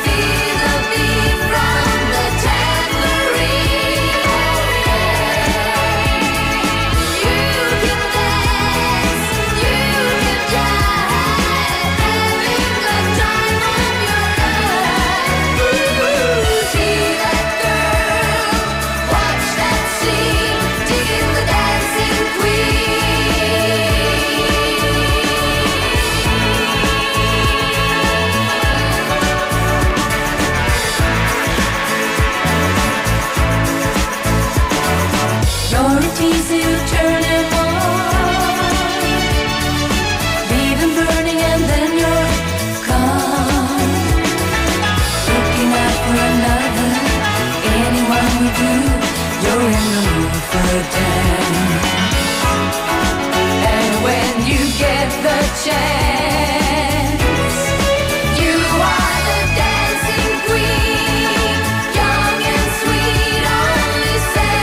feel the beat from the tambourine. You can dance, you can jive, having the time of your life. Ooh, see that girl, watch that scene, digging the dancing queen. Your routines you turn them on, leave them burning and then you're gone. Looking out for another, anyone will do. You're in the mood for a dance. And when you get the chance, you are the dancing queen. Young and sweet, only 17.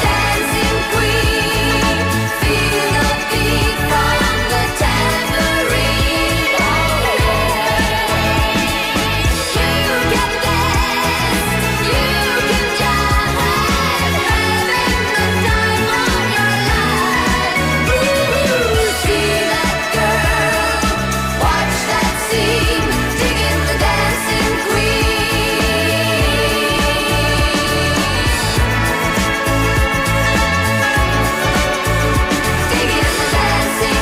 Dancing queen, feel the beat from the tambourine. You can dance, you can jive, having the time of your life. Ooh, see that girl, watch that scene, digging the dancing queen. Digging the dancing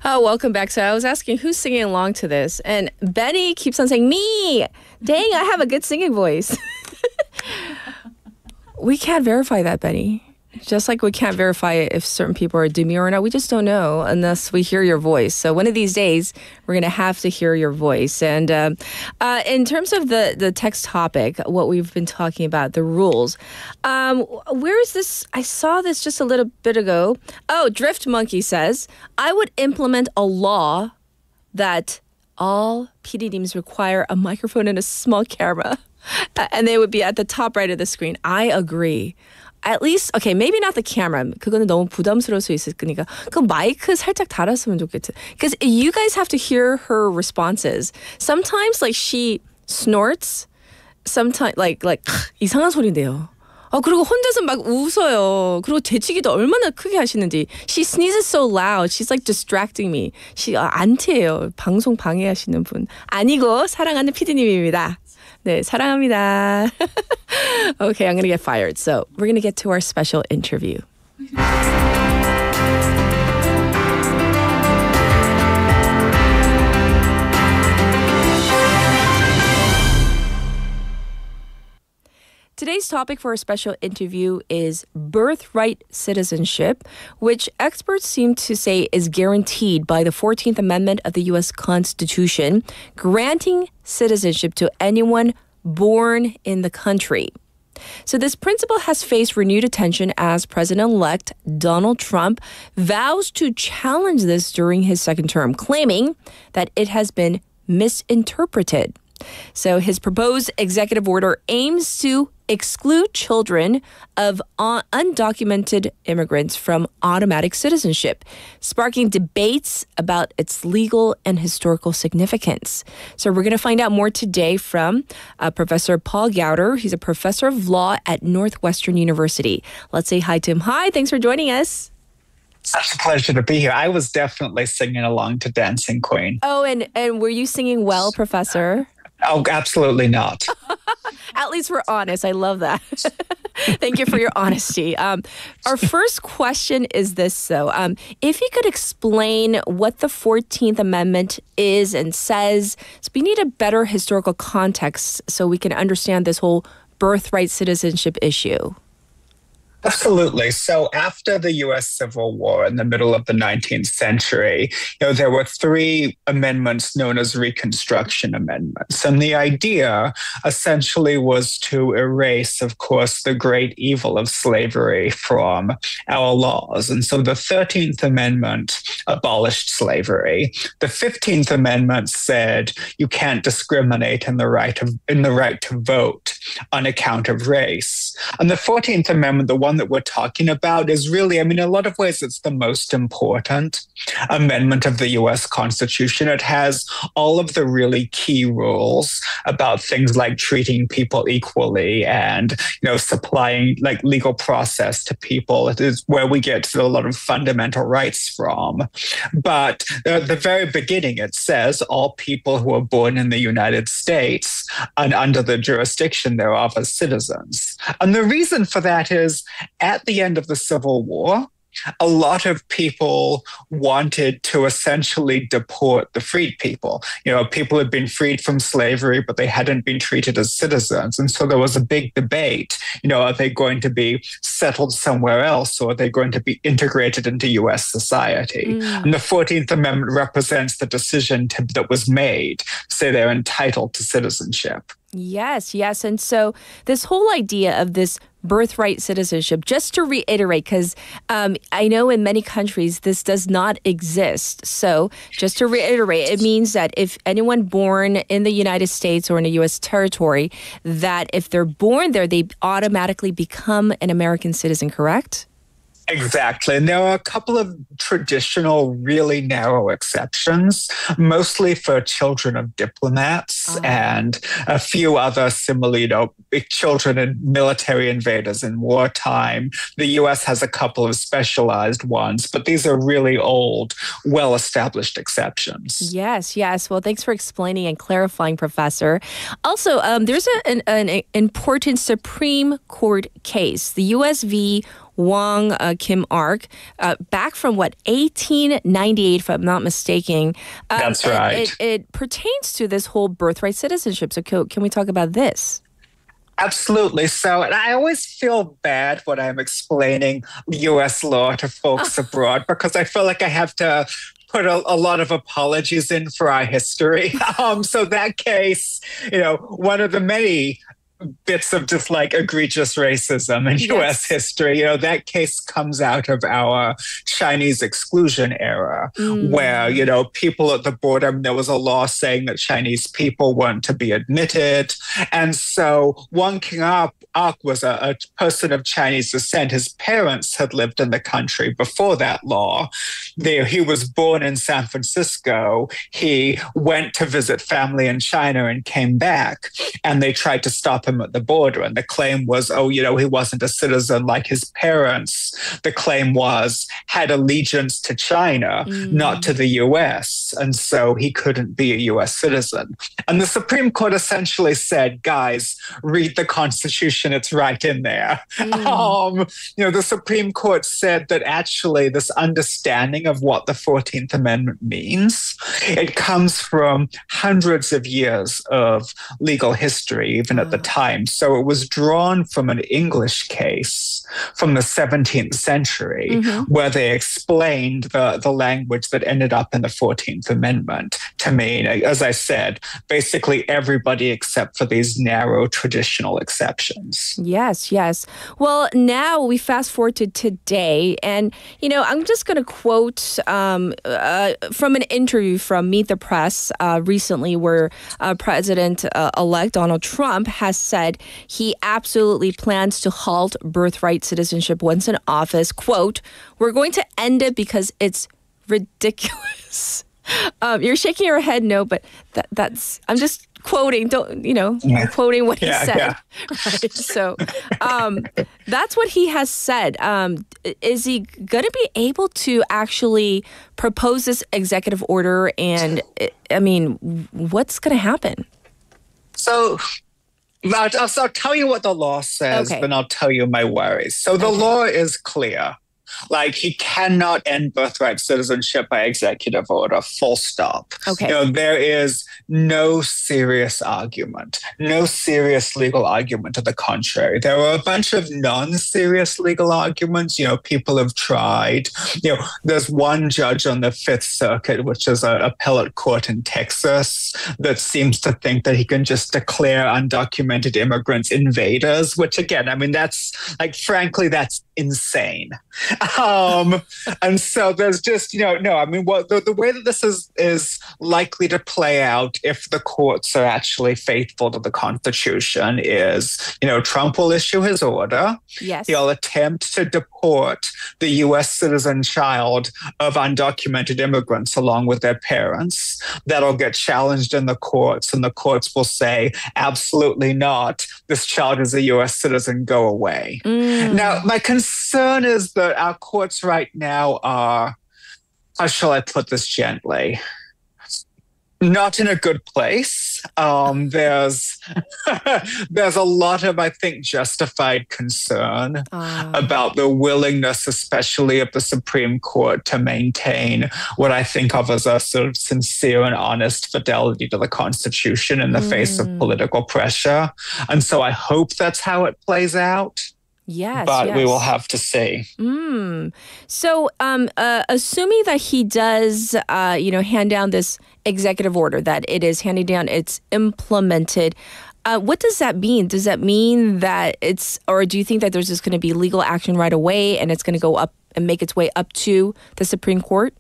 Oh, welcome back. So I was asking who's singing along to this, and Benny keeps on saying, me! Dang, I have a good singing voice. We can't verify that, Benny. Just like we can't verify if certain people are demure or not. We just don't know unless we hear your voice. So one of these days, we're going to have to hear your voice. And in terms of the text topic, what we've been talking about, the rules, where is this? I saw this just a little bit ago. Oh, Drift Monkey says, I would implement a law that all PD teams require a microphone and a small camera. And they would be at the top right of the screen. I agree. At least, okay, maybe not the camera. 그거는 너무 부담스러울 수 있으니까 그 마이크 살짝 달았으면 좋겠지. Because you guys have to hear her responses. Sometimes like she snorts. Sometimes like 이상한 소리인데요. 그리고 혼자서 막 웃어요. 그리고 재치기도 얼마나 크게 하시는지. She sneezes so loud. She's like distracting me. 안티예요. 방송 방해하시는 분. 아니고 사랑하는 PD님입니다. 네, 사랑합니다. Okay, I'm going to get fired. So we're going to get to our special interview. today's topic for a special interview is birthright citizenship, which experts seem to say is guaranteed by the 14th Amendment of the U.S. Constitution, granting citizenship to anyone born in the country. So this principle has faced renewed attention as President-elect Donald Trump vows to challenge this during his second term, claiming that it has been misinterpreted. So his proposed executive order aims to exclude children of undocumented immigrants from automatic citizenship, sparking debates about its legal and historical significance. So we're going to find out more today from Professor Paul Gowder. He's a professor of law at Northwestern University. Let's say hi to him. Hi, thanks for joining us.
Such a pleasure to be here. I was definitely singing along to Dancing Queen.
Oh, and were you singing well, Professor?
Oh, absolutely not.
At least we're honest. I love that. Thank you for your honesty. Our first question is this, though. If you could explain what the 14th Amendment is and says, so we need a better historical context so we can understand this whole birthright citizenship issue.
Absolutely. So after the U.S. Civil War in the middle of the 19th century, there were three amendments known as Reconstruction Amendments. And the idea essentially was to erase, of course, the great evil of slavery from our laws. And so the 13th Amendment abolished slavery. The 15th Amendment said you can't discriminate in the right to vote on account of race. And the 14th Amendment, the one that we're talking about, is really, in a lot of ways, it's the most important amendment of the U.S. Constitution. It has all of the really key rules about things like treating people equally and, supplying legal process to people. It is where we get a lot of fundamental rights from. But at the very beginning, it says all people who are born in the United States and under the jurisdiction thereof as citizens. And the reason for that is at the end of the Civil War, a lot of people wanted to essentially deport the freed people. People had been freed from slavery, but they hadn't been treated as citizens. And so there was a big debate. Are they going to be settled somewhere else, or are they going to be integrated into U.S. society? And the 14th Amendment represents the decision that was made to say they're entitled to citizenship.
Yes. And so this whole idea of this birthright citizenship, just to reiterate, because I know in many countries this does not exist. So just to reiterate, it means that if anyone born in the United States or in a U.S. territory, that if they're born there, they automatically become an American citizen, correct?
Exactly. And there are a couple of traditional, really narrow exceptions, mostly for children of diplomats and a few other similar, children and military invaders in wartime. The U.S. has a couple of specialized ones, but these are really old, well-established exceptions.
Yes. Well, thanks for explaining and clarifying, Professor. Also, there's an important Supreme Court case, the U.S. v. Wong Kim Ark, back from 1898, if I'm not mistaken.
That's right.
It pertains to this whole birthright citizenship. So can we talk about this?
Absolutely. So, and I always feel bad when I'm explaining U.S. law to folks abroad, because I feel like I have to put a lot of apologies in for our history. So that case, one of the many bits of just egregious racism in U.S. history. That case comes out of our Chinese exclusion era, where, people at the border, there was a law saying that Chinese people weren't to be admitted. And so Wong Kim Ark was a person of Chinese descent. His parents had lived in the country before that law. He was born in San Francisco. He went to visit family in China and came back, and they tried to stop him at the border. And the claim was, he wasn't a citizen like his parents. The claim was, had allegiance to China, not to the U.S. And so he couldn't be a U.S. citizen. And the Supreme Court essentially said, guys, read the Constitution. It's right in there. The Supreme Court said that actually this understanding of what the 14th Amendment means, it comes from hundreds of years of legal history, even at the time time. So it was drawn from an English case from the 17th century where they explained the language that ended up in the 14th Amendment to mean, as I said, basically everybody except for these narrow traditional exceptions.
Yes, yes. Well, now we fast forward to today, and, I'm just going to quote from an interview from Meet the Press recently where President-elect Donald Trump has said he absolutely plans to halt birthright citizenship once in office. Quote, "We're going to end it because it's ridiculous." You're shaking your head no, but that's I'm just quoting. Quoting what he said. Yeah. Right. So that's what he has said. Is he going to be able to actually propose this executive order? And what's going to happen?
So I'll tell you what the law says, then I'll tell you my worries. So the law is clear. Like, he cannot end birthright citizenship by executive order, full stop.
Okay.
There is no serious argument, no serious legal argument to the contrary. There are a bunch of non-serious legal arguments. People have tried. There's one judge on the Fifth Circuit, which is an appellate court in Texas, that seems to think that he can just declare undocumented immigrants invaders, which again, that's frankly, that's insane. And so there's just, the way that this is likely to play out if the courts are actually faithful to the Constitution is, Trump will issue his order.
Yes.
He'll attempt to deport the U.S. citizen child of undocumented immigrants along with their parents. That'll get challenged in the courts, and the courts will say, absolutely not. This child is a U.S. citizen, go away. Now, my concern is that our courts right now are, how shall I put this gently, not in a good place. There's a lot of, I think, justified concern about the willingness, especially of the Supreme Court, to maintain what I think of as a sort of sincere and honest fidelity to the Constitution in the face of political pressure. And so I hope that's how it plays out.
Yes,
but we will have to see.
So, assuming that he does, hand down this executive order, that it is handed down, it's implemented. What does that mean? Does that mean that or do you think that there's just going to be legal action right away, and it's going to go up and make its way up to the Supreme Court?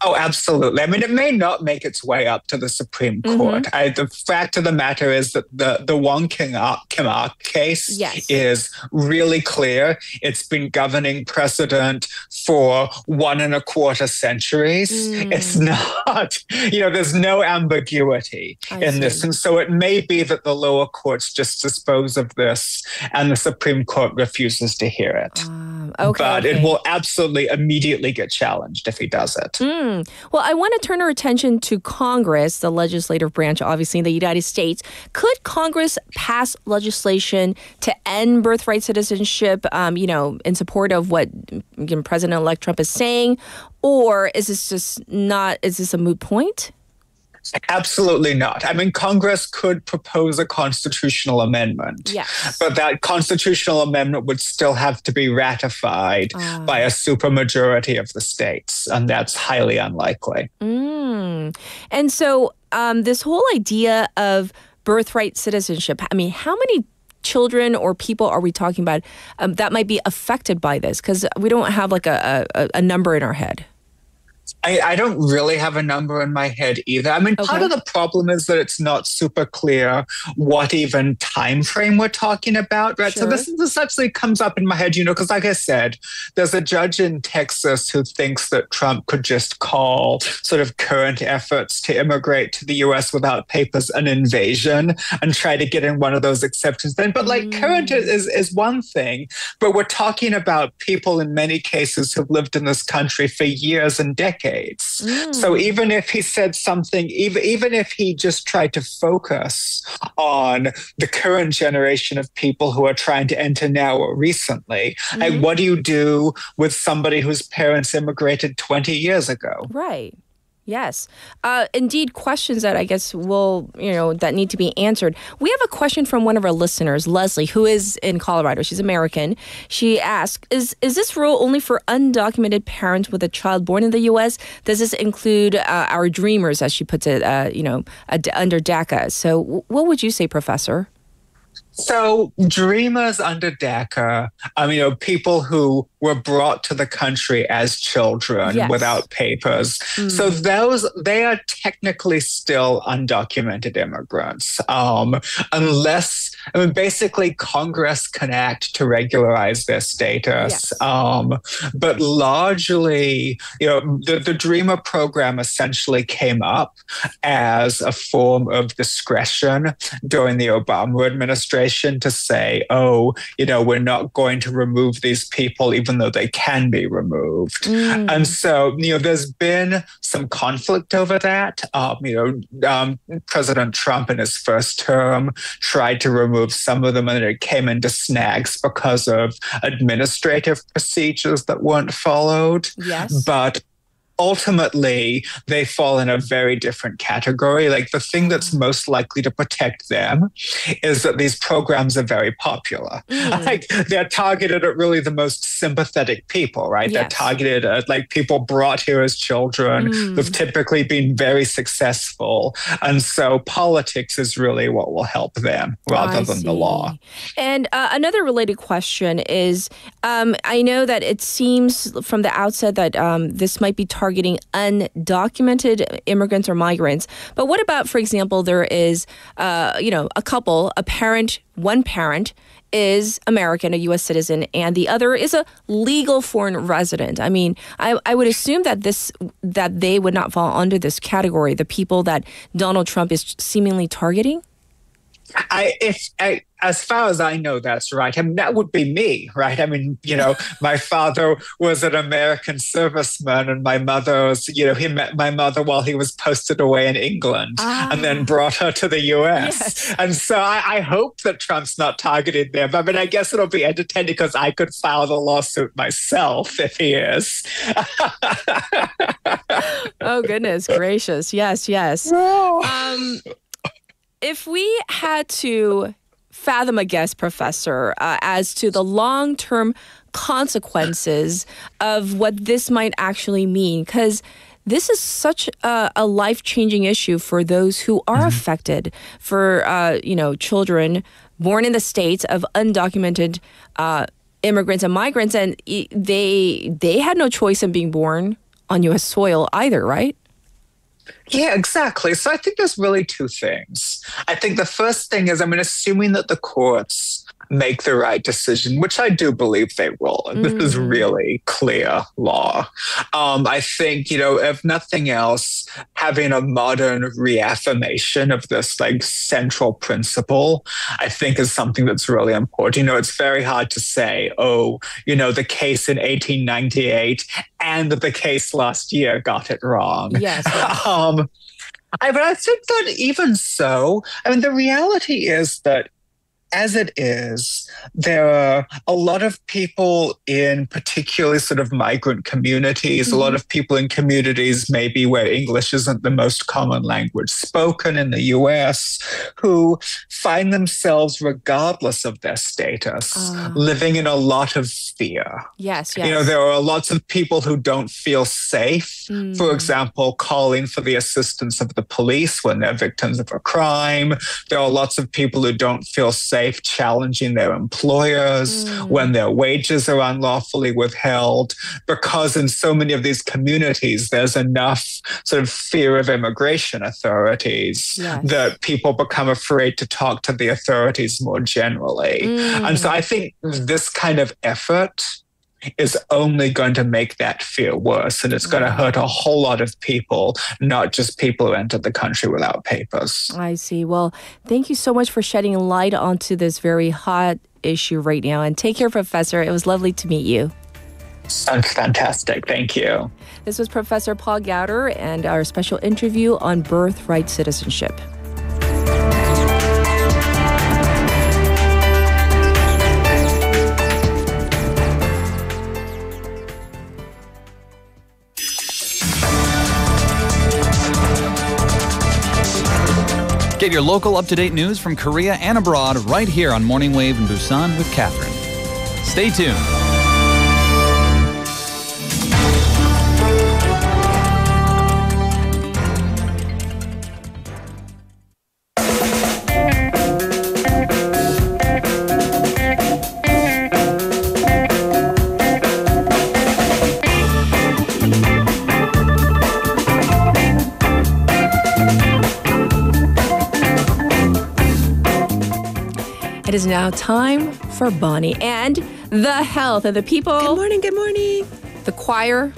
Oh, absolutely. It may not make its way up to the Supreme Court. The fact of the matter is that the Wong Kim Ark case is really clear. It's been governing precedent for 1.25 centuries. It's not, there's no ambiguity in this. And so it may be that the lower courts just dispose of this and the Supreme Court refuses to hear it. But it will absolutely immediately get challenged if he does it.
Well, I want to turn our attention to Congress, the legislative branch, obviously, in the United States. Could Congress pass legislation to end birthright citizenship, in support of what President-elect Trump is saying? Or is this a moot point?
Absolutely not. Congress could propose a constitutional amendment, but that constitutional amendment would still have to be ratified by a supermajority of the states, and that's highly unlikely.
And so this whole idea of birthright citizenship, how many children or people are we talking about that might be affected by this? Because we don't have a number in our head.
I don't really have a number in my head either. Part of the problem is that it's not super clear what even time frame we're talking about, right?
Sure.
So this actually comes up in my head, because like I said, there's a judge in Texas who thinks that Trump could just call sort of current efforts to immigrate to the U.S. without papers an invasion and try to get in one of those exceptions then. But current is one thing, but we're talking about people in many cases who've lived in this country for years and decades. So even if he said something, even if he just tried to focus on the current generation of people who are trying to enter now or recently, what do you do with somebody whose parents immigrated 20 years ago?
Right. Yes. Indeed, questions that I guess that need to be answered. We have a question from one of our listeners, Leslie, who is in Colorado. She's American. She asked, is this rule only for undocumented parents with a child born in the U.S.? Does this include our dreamers, as she puts it, under DACA? So what would you say, Professor?
So dreamers under DACA, people who were brought to the country as children without papers. So they are technically still undocumented immigrants, unless, basically Congress can act to regularize their status. But largely, the Dreamer program essentially came up as a form of discretion during the Obama administration to say, we're not going to remove these people even though they can be removed. And so, there's been some conflict over that. President Trump in his first term tried to remove some of them and it came into snags because of administrative procedures that weren't followed.
Yes.
But ultimately, they fall in a very different category. Like the thing that's most likely to protect them is that these programs are very popular. Like they're targeted at really the most sympathetic people, right? They're targeted at like people brought here as children who've typically been very successful. And so politics is really what will help them rather than the law.
And another related question is, I know that it seems from the outset that this might be targeting undocumented immigrants or migrants. But what about, for example, there is, a couple, one parent is American, a U.S. citizen, and the other is a legal foreign resident. I mean, I would assume that they would not fall under this category, the people that Donald Trump is seemingly targeting?
As far as I know, that's right. I mean, that would be me, right? I mean, my father was an American serviceman and my mother was, he met my mother while he was posted away in England and then brought her to the US. Yes. And so I hope that Trump's not targeted there. But I guess it'll be entertaining because I could file the lawsuit myself if he is.
Oh, goodness gracious. Yes. If we had to fathom a guess, Professor, as to the long-term consequences of what this might actually mean, because this is such a life-changing issue for those who are affected, for children born in the States of undocumented immigrants and migrants, and they had no choice in being born on U.S. soil either, right?
Yeah, exactly. So I think there's really two things. I think the first thing is, assuming that the courts make the right decision, which I do believe they will. And this is really clear law. I think, if nothing else, having a modern reaffirmation of this like central principle, I think is something that's really important. It's very hard to say, the case in 1898 and the case last year got it wrong.
Yes.
But I think that even so, the reality is that as it is, there are a lot of people in particularly sort of migrant communities, a lot of people in communities maybe where English isn't the most common language spoken in the US, who find themselves, regardless of their status, living in a lot of fear.
Yes.
There are lots of people who don't feel safe, for example, calling for the assistance of the police when they're victims of a crime. There are lots of people who don't feel safe challenging their employers when their wages are unlawfully withheld, because in so many of these communities, there's enough sort of fear of immigration authorities that people become afraid to talk to the authorities more generally. And so I think this kind of effort is only going to make that fear worse, and it's going to hurt a whole lot of people, not just people who entered the country without papers.
I see. Well, thank you so much for shedding light onto this very hot issue right now, and take care, Professor. It was lovely to meet you.
Sounds fantastic. Thank you.
This was Professor Paul Gowder and our special interview on birthright citizenship.
Get your local up-to-date news from Korea and abroad right here on Morning Wave in Busan with Catherine. Stay tuned.
It is now time for Bonnie and the health of the people.
Good morning, good morning.
The choir.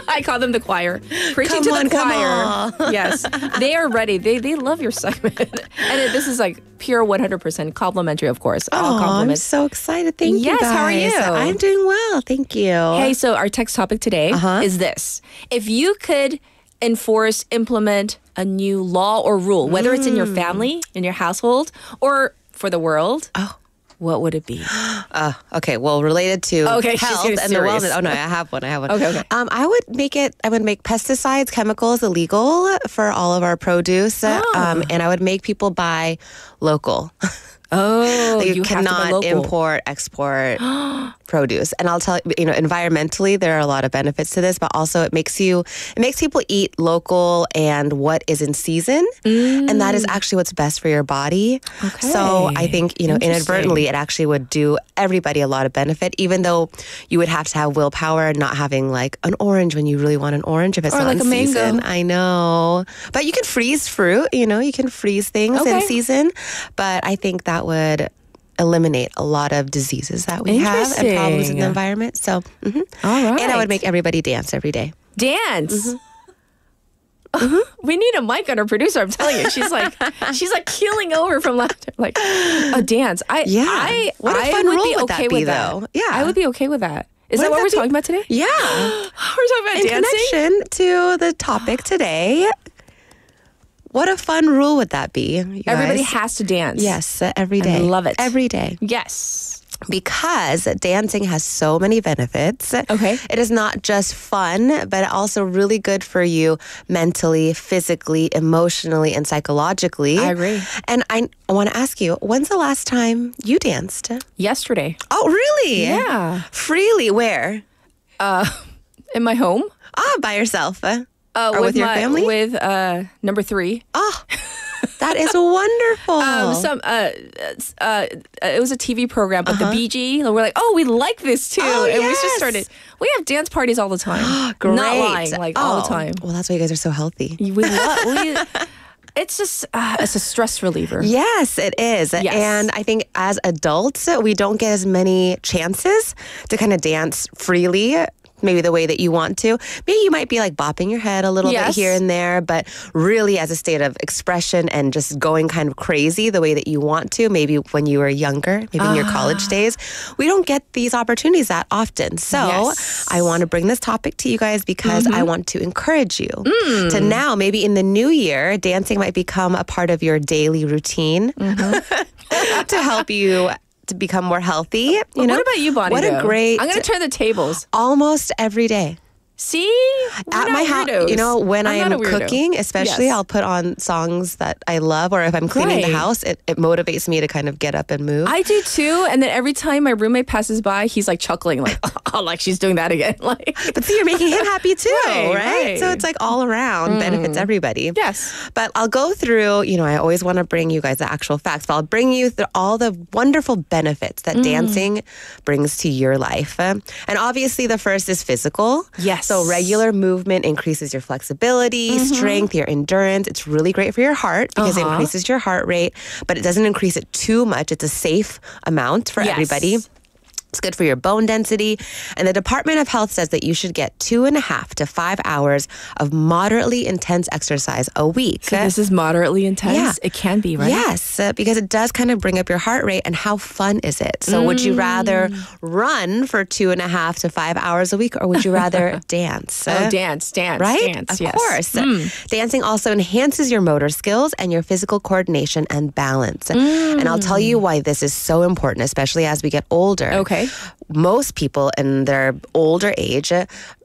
I call them the choir. Preaching to the choir. Yes. They are ready. They love your segment. And this is like pure 100% complimentary, of course. All compliments.
I'm so excited. Thank you,
Yes,
guys.
how are you?
I'm doing well. Thank you.
Hey, so our text topic today is this. If you could implement a new law or rule, whether it's in your family, in your household, or for the world, what would it be?
Okay, well, related to
she's
health
getting
and the
serious.
wellness. Oh, no, I have one.
Okay.
I would make pesticides, chemicals illegal for all of our produce. And I would make people buy local.
Oh,
you
you have to buy
cannot
local.
import, export produce. And I'll tell you, environmentally, there are a lot of benefits to this, but also it makes people eat local and what is in season. And that is actually what's best for your body.
Okay.
So I think, inadvertently, it actually would do everybody a lot of benefit, even though you would have to have willpower and not having like an orange when you really want an orange if it's
Or
not
like
in
a
season.
mango.
I know. But you can freeze fruit, you can freeze things in season. But I think that would eliminate a lot of diseases that we have and problems in the environment. So,
All right.
And I would make everybody dance every day.
Dance. We need a mic on our producer. I'm telling you, she's like keeling over from laughter. Like a dance.
What a
I
fun
would
role
be
would
okay
that be,
with that.
though. Yeah,
I would be okay with that. Is that what we're talking about today?
Yeah,
we're talking about
in
dancing.
connection to the topic today. What a fun rule would that be? You
Everybody
guys?
has to dance.
Yes, every day.
I love it.
Every day.
Yes.
Because dancing has so many benefits.
Okay.
It is not just fun, but also really good for you mentally, physically, emotionally, and psychologically.
I agree.
And I want to ask you, when's the last time you danced?
Yesterday.
Oh, really?
Yeah.
Freely? Where?
In my home.
By yourself? Or with your family?
With number 3.
Oh, that is wonderful.
It was a TV program, but the BG, we're like, we like this too.
Oh,
and we
yes.
just started. We have dance parties all the time.
Great.
Not lying, all the time.
Well, that's why you guys are so healthy.
It's just, it's a stress reliever.
Yes, it is.
Yes.
And I think as adults, we don't get as many chances to kind of dance freely. Maybe the way that you want to. Maybe you might be like bopping your head a little bit here and there, but really as a state of expression and just going kind of crazy the way that you want to, maybe when you were younger, maybe in your college days, we don't get these opportunities that often. So I want to bring this topic to you guys because I want to encourage you to now, maybe in the new year, dancing might become a part of your daily routine to help you to become more healthy.
What about you, Bonnie?
What a great...
I'm going to turn the tables.
Almost every day.
See?
At my house, when I'm cooking, especially, I'll put on songs that I love, or if I'm cleaning the house, it motivates me to kind of get up and move.
I do too. And then every time my roommate passes by, he's like chuckling, like, like she's doing that again. Like,
but see, you're making him happy too,
right?
So it's like all around benefits everybody.
Yes.
But I'll go through, I always want to bring you guys the actual facts, but I'll bring you through all the wonderful benefits that dancing brings to your life. And obviously the first is physical.
Yes.
So regular movement increases your flexibility, strength, your endurance. It's really great for your heart because it increases your heart rate, but it doesn't increase it too much. It's a safe amount for everybody. It's good for your bone density. And the Department of Health says that you should get 2.5 to 5 hours of moderately intense exercise a week.
So this is moderately intense?
Yeah.
It can be, right?
Yes, because it does kind of bring up your heart rate. And how fun is it? So would you rather run for 2.5 to 5 hours a week, or would you rather dance?
Dance.
Right?
Dance,
of course. Dancing also enhances your motor skills and your physical coordination and balance. And I'll tell you why this is so important, especially as we get older.
Okay.
Most people in their older age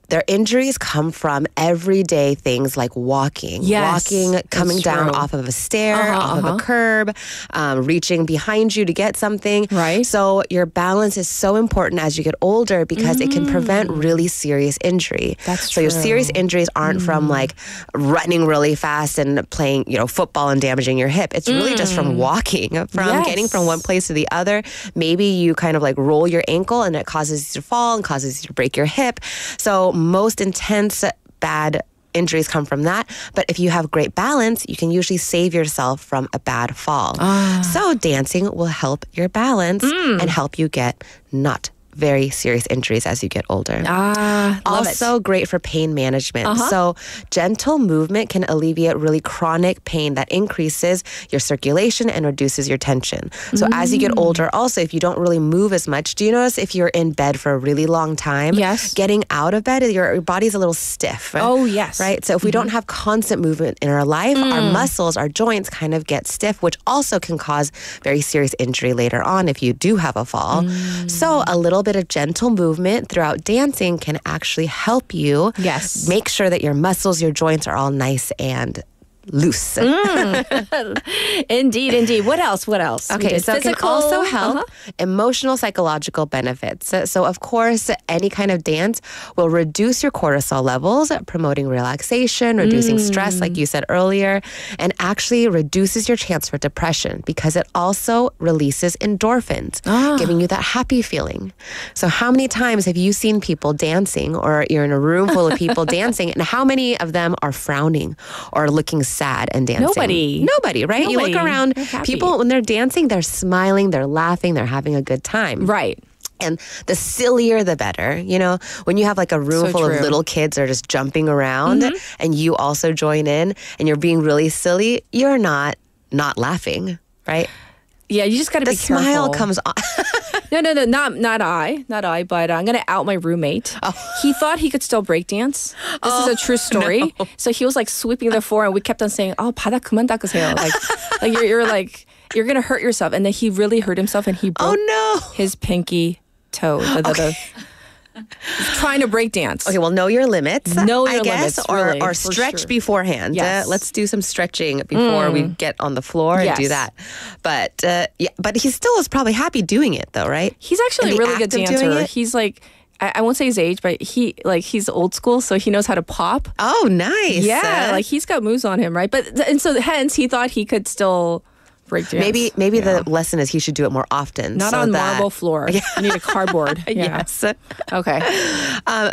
their injuries come from everyday things like walking.
Yes,
walking, coming
that's
down
true.
off of a stair, off of a curb, reaching behind you to get something.
Right.
So your balance is so important as you get older because it can prevent really serious injury.
That's
So your
true.
serious injuries aren't from like running really fast and playing, football and damaging your hip. It's really just from walking, from getting from one place to the other. Maybe you kind of like roll your ankle and it causes you to fall and causes you to break your hip. So most intense bad injuries come from that. But if you have great balance, you can usually save yourself from a bad fall. So dancing will help your balance and help you get not very serious injuries as you get older. Also great for pain management. So gentle movement can alleviate really chronic pain that increases your circulation and reduces your tension. So as you get older, also if you don't really move as much, do you notice if you're in bed for a really long time, getting out of bed, your body's a little stiff.
Oh, yes.
Right? So if we don't have constant movement in our life, our muscles, our joints kind of get stiff, which also can cause very serious injury later on if you do have a fall. So a little bit of gentle movement throughout dancing can actually help you make sure that your muscles, your joints are all nice and loose.
Indeed. What else?
Okay, so it can also help emotional, psychological benefits. So of course, any kind of dance will reduce your cortisol levels, promoting relaxation, reducing stress, like you said earlier, and actually reduces your chance for depression because it also releases endorphins, giving you that happy feeling. So how many times have you seen people dancing, or you're in a room full of people dancing, and how many of them are frowning or looking sad and dancing? Nobody, right? You look around, people, when they're dancing, they're smiling, they're laughing, they're having a good time.
Right.
And the sillier, the better. When you have like a room full of little kids that are just jumping around and you also join in and you're being really silly, you're not laughing, right?
Yeah, you just got to be careful.
The smile comes on.
No, not I, but I'm going to out my roommate. He thought he could still break dance. This is a true story.
No.
So he was like sweeping the floor and we kept on saying, 바닥 그만 닦으세요. Like you're going to hurt yourself. And then he really hurt himself and he broke his pinky toe. Trying to break dance.
Okay, well, know your limits.
Know your limits, really,
or stretch beforehand.
Yes.
Let's do some stretching before we get on the floor and do that. But but he still was probably happy doing it, though, right?
He's actually a really good dancer. He's like, I won't say his age, but he's old school, so he knows how to pop.
Oh, nice.
Yeah, like he's got moves on him, right? And so hence he thought he could still break dance.
Maybe the lesson is he should do it more often.
Not on marble floor. You need a cardboard.
Yes.
Okay.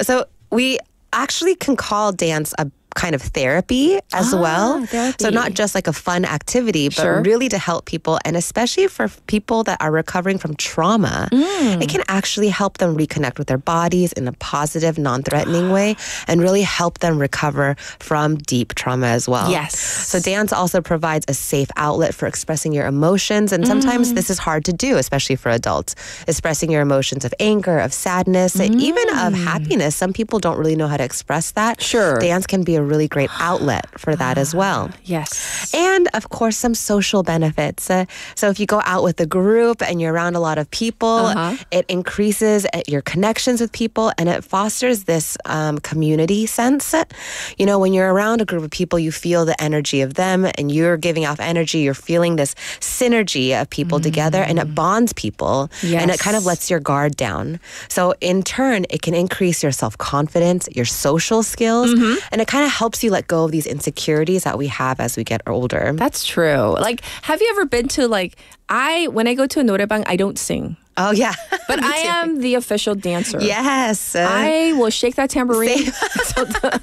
So we actually can call dance a kind of therapy as well.
Therapy.
So not just like a fun activity, but really to help people, and especially for people that are recovering from trauma, it can actually help them reconnect with their bodies in a positive, non-threatening way and really help them recover from deep trauma as well.
Yes.
So dance also provides a safe outlet for expressing your emotions, and sometimes this is hard to do, especially for adults. Expressing your emotions of anger, of sadness, even of happiness. Some people don't really know how to express that.
Sure.
Dance can be a really great outlet for that as well.
Yes.
And of course, some social benefits. So if you go out with a group and you're around a lot of people, it increases your connections with people and it fosters this community sense. When you're around a group of people, you feel the energy of them and you're giving off energy. You're feeling this synergy of people together and it bonds people and it kind of lets your guard down. So in turn, it can increase your self-confidence, your social skills, and it kind of helps you let go of these insecurities that we have as we get older.
That's true. Like, have you ever been to when I go to a noraebang, I don't sing.
Oh, yeah.
But I am the official dancer.
Yes.
I will shake that tambourine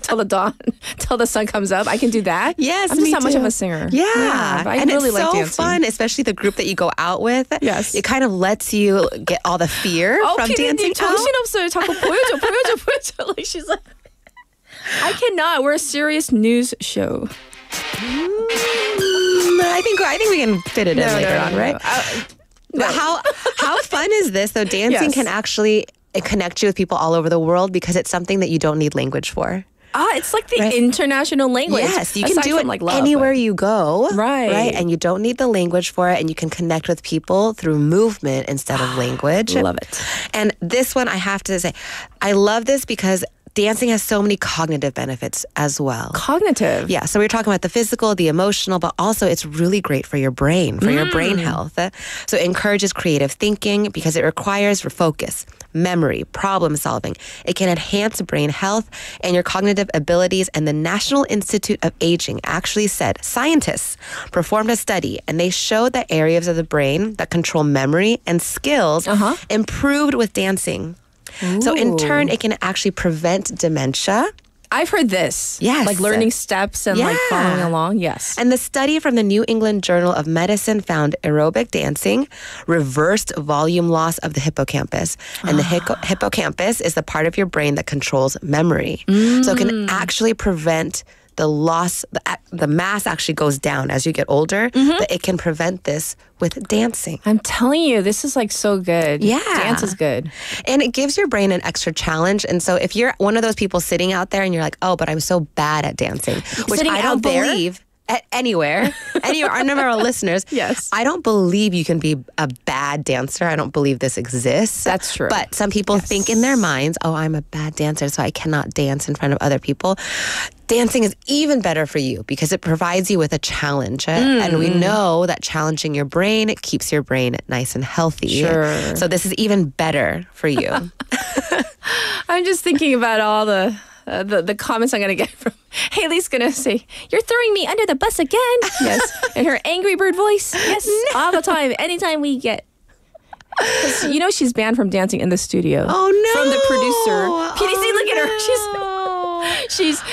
till the dawn, till the sun comes up. I can do that.
Yes,
I'm just
me
not much
too.
of a singer.
Yeah.
But I
and
really
it's
like
so
dancing.
fun, especially the group that you go out with.
Yes.
It kind of lets you get all the fear from dancing out.
정신없어요. 자꾸 보여줘. Like she's like, I cannot. We're a serious news show.
I think we can fit it in later on, right? But how fun is this? So dancing can actually connect you with people all over the world because it's something that you don't need language for.
It's like the international language.
Yes, you can do it
love,
anywhere you go.
Right.
And you don't need the language for it, and you can connect with people through movement instead of language.
Love it.
And this one, I have to say, I love this because dancing has so many cognitive benefits as well.
Cognitive?
Yeah, so we're talking about the physical, the emotional, but also it's really great for your brain, for your brain health. So it encourages creative thinking because it requires focus, memory, problem solving. It can enhance brain health and your cognitive abilities. And the National Institute of Aging actually said scientists performed a study and they showed that areas of the brain that control memory and skills improved with dancing. So in turn, it can actually prevent dementia.
I've heard this.
Yes.
Like learning steps and like following along. Yes.
And the study from the New England Journal of Medicine found aerobic dancing reversed volume loss of the hippocampus. And the hippocampus is the part of your brain that controls memory. So it can actually prevent the loss, the mass actually goes down as you get older, but it can prevent this with dancing.
I'm telling you, this is like so good.
Yeah.
Dance is good.
And it gives your brain an extra challenge. And so if you're one of those people sitting out there and you're like, oh, but I'm so bad at dancing, which
Sitting
I don't
out there?
believe. Anywhere, our number of listeners.
Yes.
I don't believe you can be a bad dancer. I don't believe this exists.
That's true.
But some people think in their minds, oh, I'm a bad dancer, so I cannot dance in front of other people. Dancing is even better for you because it provides you with a challenge. And we know that challenging your brain keeps your brain nice and healthy.
Sure.
So this is even better for you.
I'm just thinking about all the comments I'm going to get from Haley's going to say, you're throwing me under the bus again. Yes. In her Angry Bird voice. Yes. All the time. Anytime we get. You know she's banned from dancing in the studio.
Oh, no.
From the producer. PDC, look at her.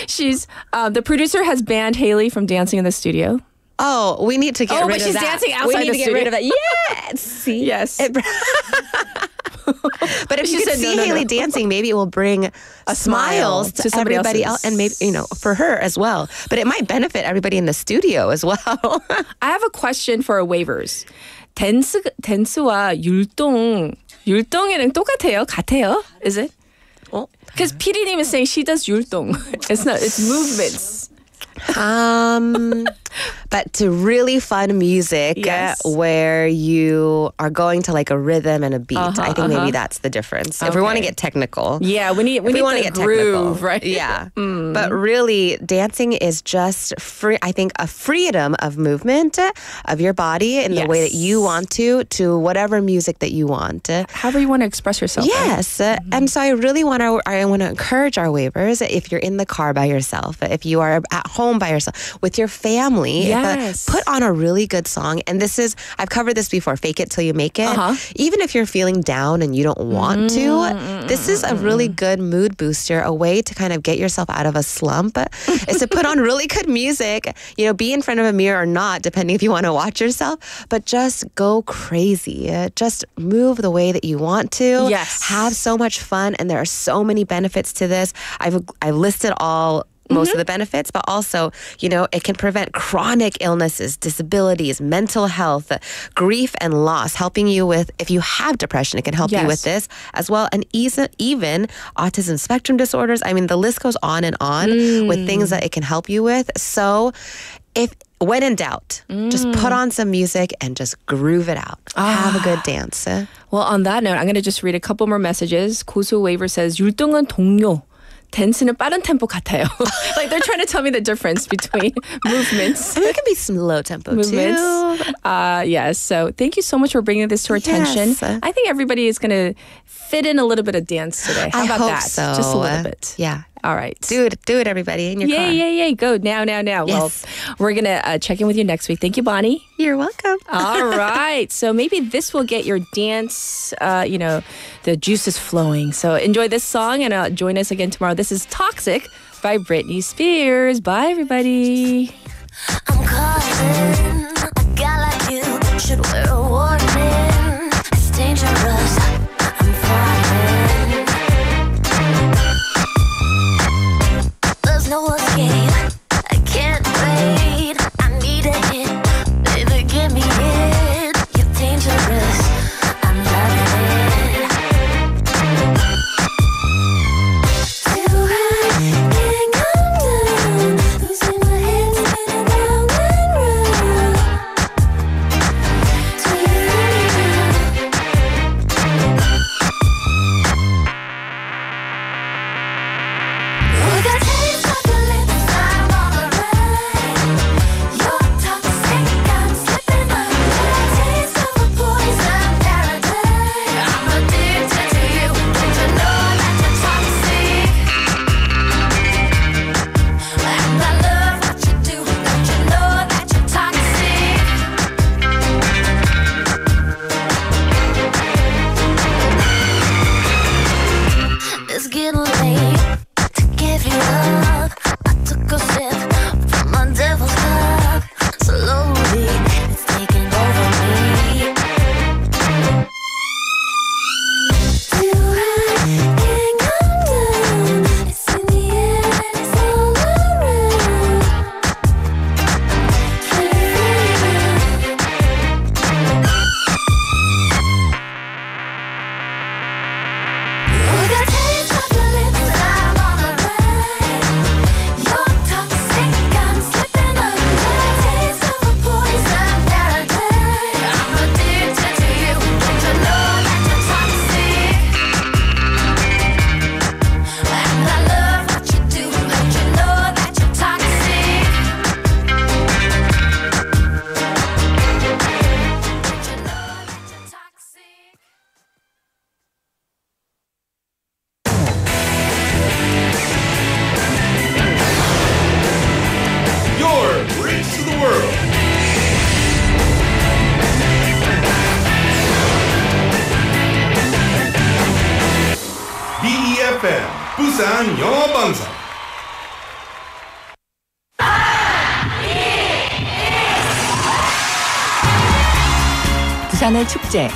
She's the producer has banned Haley from dancing in the studio.
Oh, we need to get rid of that.
Oh, but she's dancing outside
we need
the
to get
studio.
rid of that. Yes. See?
Yes.
But if you can see Haley dancing, maybe it will bring smiles to everybody else, and maybe for her as well. But it might benefit everybody in the studio as well.
I have a question for our waivers. 댄스와 율동에는 똑같아요? 같아요? Is it? Because PD님 is saying she does 율동. It's movements.
But to really fun music where you are going to like a rhythm and a beat. I think maybe that's the difference. If we want to get technical.
Yeah, we need
to get
groove,
technical.
right?
Yeah. But really, dancing is just free. I think a freedom of movement of your body in the way that you want to whatever music that you want.
However you want to express yourself.
Yes. And so I really want to encourage our waivers, if you're in the car by yourself, if you are at home by yourself, with your family, put on a really good song. And I've covered this before, fake it till you make it. Even if you're feeling down and you don't want to, this is a really good mood booster, a way to kind of get yourself out of a slump, is to put on really good music, be in front of a mirror or not, depending if you want to watch yourself, but just go crazy. Just move the way that you want to.
Yes.
Have so much fun. And there are so many benefits to this. I've listed most of the benefits, but also, it can prevent chronic illnesses, disabilities, mental health, grief and loss, helping you with, if you have depression, it can help you with this as well. And even autism spectrum disorders. I mean, the list goes on and on with things that it can help you with. So when in doubt, just put on some music and just groove it out. Have a good dance.
Well, on that note, I'm going to just read a couple more messages. 고수 Waver says, 율동은 동료. 댄스는 빠른 템포 같아요. Like they're trying to tell me the difference between movements.
And it can be some low tempo
movements.
too.
Yes. So thank you so much for bringing this to our attention. I think everybody is going to fit in a little bit of dance today. How about
hope
that?
so.
Just a little bit.
Yeah.
All right.
Do it, everybody, in your car.
Yay. Go now.
Yes.
Well, we're going to check in with you next week. Thank you, Bonnie.
You're welcome.
All right. So maybe this will get your dance, the juices flowing. So enjoy this song and join us again tomorrow. This is Toxic by Britney Spears. Bye, everybody.
I'm calling. A guy like you should wear a warning. It's dangerous. I'm falling. There's no escape. I can't wait. I need a hit. Baby, give me it. You're dangerous. I'm loving it. Too high, can't come down. Losing my head, spinning round and round.
BeFM 부산영어방송.
부산의 축제